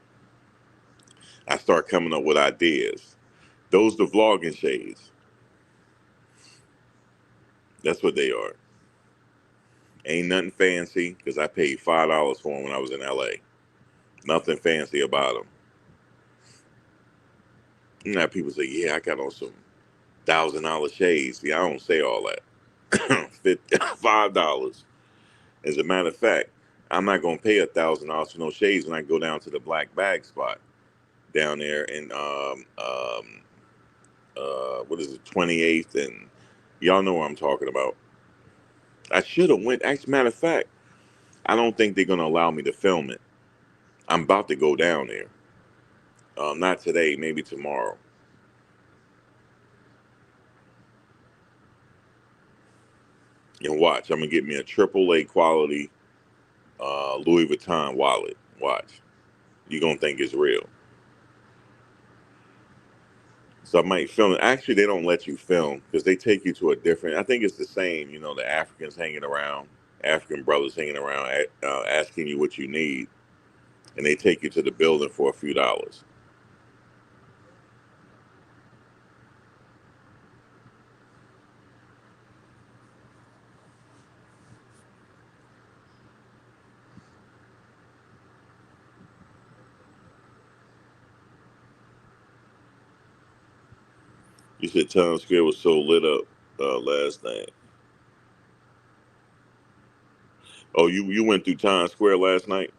I start coming up with ideas. Those the vlogging shades. That's what they are. Ain't nothing fancy because I paid $5 for them when I was in LA. Nothing fancy about them. People say, "Yeah, I got on some $1,000 shades." See, I don't say all that. $5. As a matter of fact, I'm not gonna pay $1,000 for no shades when I go down to the black bag spot down there in what is it, 28th, and y'all know what I'm talking about. I should have went. As a matter of fact, I don't think they're gonna allow me to film it. I'm about to go down there. Not today, maybe tomorrow. And watch, I'm gonna get me a AAA quality Louis Vuitton wallet. Watch, you're gonna think it's real. So I might film it. Actually, they don't let you film because they take you to a different. I think it's the same. The Africans hanging around, African brothers hanging around, asking you what you need, and they take you to the building for a few dollars. You said Times Square was so lit up last night. Oh, you went through Times Square last night?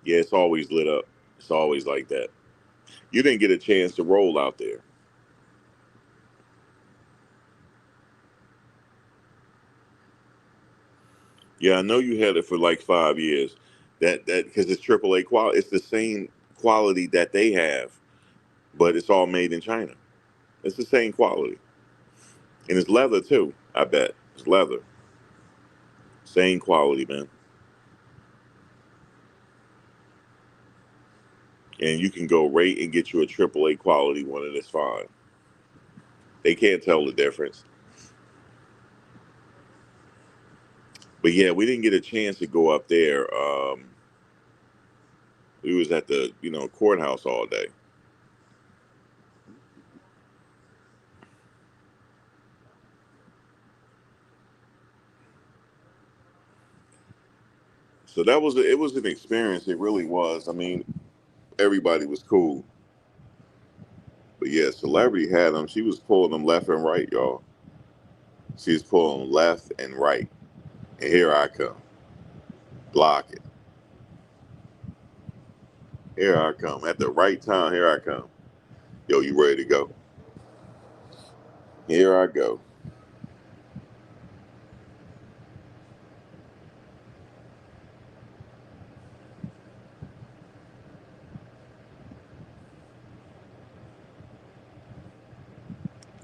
Yeah, it's always lit up. It's always like that. You didn't get a chance to roll out there. Yeah, I know you had it for like 5 years. That because it's AAA quality. It's the same quality that they have, but it's all made in China. It's the same quality, and it's leather too. I bet it's leather. Same quality, man. And you can go rate and get you a AAA quality one, and it's fine. They can't tell the difference. But yeah, we didn't get a chance to go up there. We was at the courthouse all day. So it was an experience. It really was. I mean, everybody was cool. But yeah, celebrity had them. She was pulling them left and right, y'all. She was pulling them left and right. And here I come. Block it. Here I come. At the right time, here I come. Yo, you ready to go? Here I go.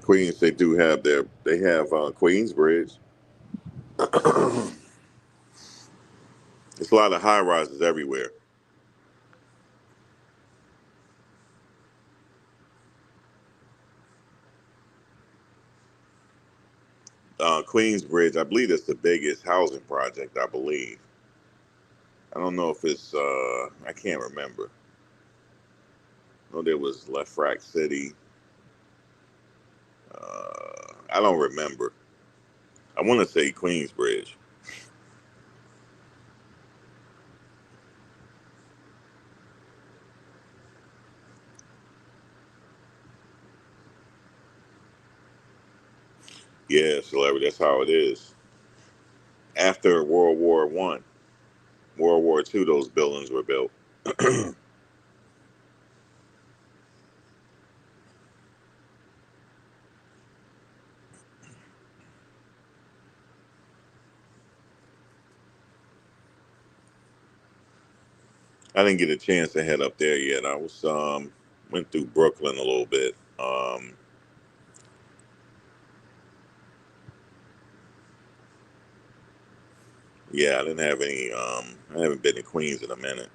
Queens, they have Queensbridge. It's a lot of high rises everywhere. Queensbridge, I believe it's the biggest housing project, I believe. I don't know if it's I can't remember. I know there was Lefrak City. I don't remember. I want to say Queensbridge. Yeah, celebrity. That's how it is. After World War I, World War II, those buildings were built. I didn't get a chance to head up there yet. I was went through Brooklyn a little bit. Yeah, I didn't have any. I haven't been to Queens in a minute.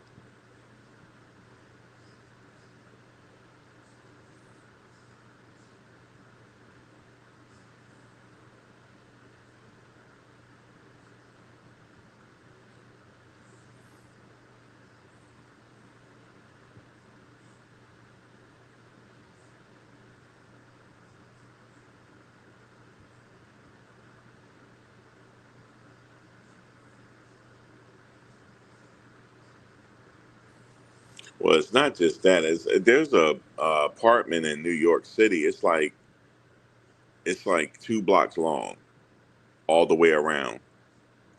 Well, it's not just that. There's a apartment in New York City. It's like 2 blocks long all the way around.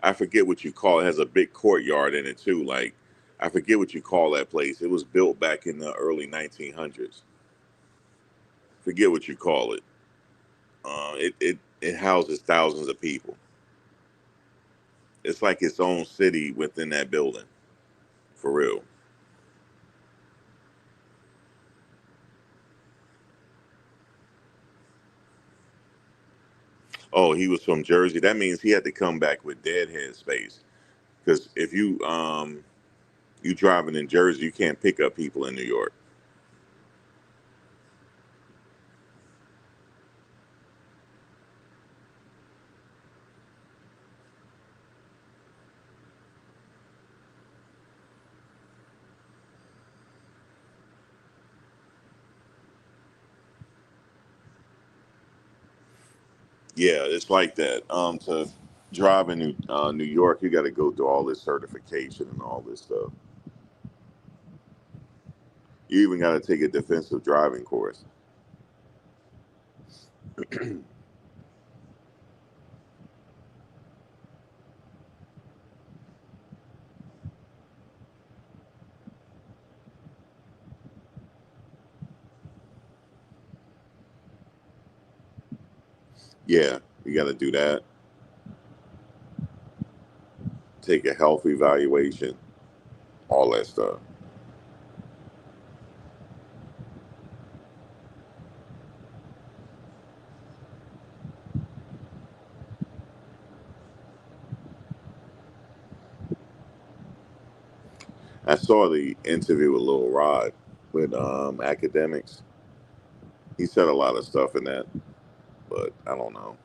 I forget what you call it. It has a big courtyard in it too. Like I forget what you call that place. It was built back in the early 1900s. Forget what you call it. It houses thousands of people. It's like its own city within that building, for real. Oh, he was from Jersey. That means he had to come back with deadhead space. Because if you driving in Jersey, you can't pick up people in New York. Yeah, it's like that. To drive in New York, you got to go through all this certification and all this stuff. You even got to take a defensive driving course. Yeah, you got to do that. Take a health evaluation, all that stuff. I saw the interview with Lil Rod with academics. He said a lot of stuff in that, but I don't know.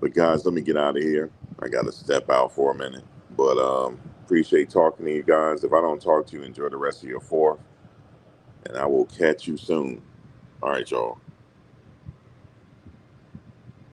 But guys, let me get out of here. I got to step out for a minute. But appreciate talking to you guys. If I don't talk to you, enjoy the rest of your fourth, and I will catch you soon. All right, y'all.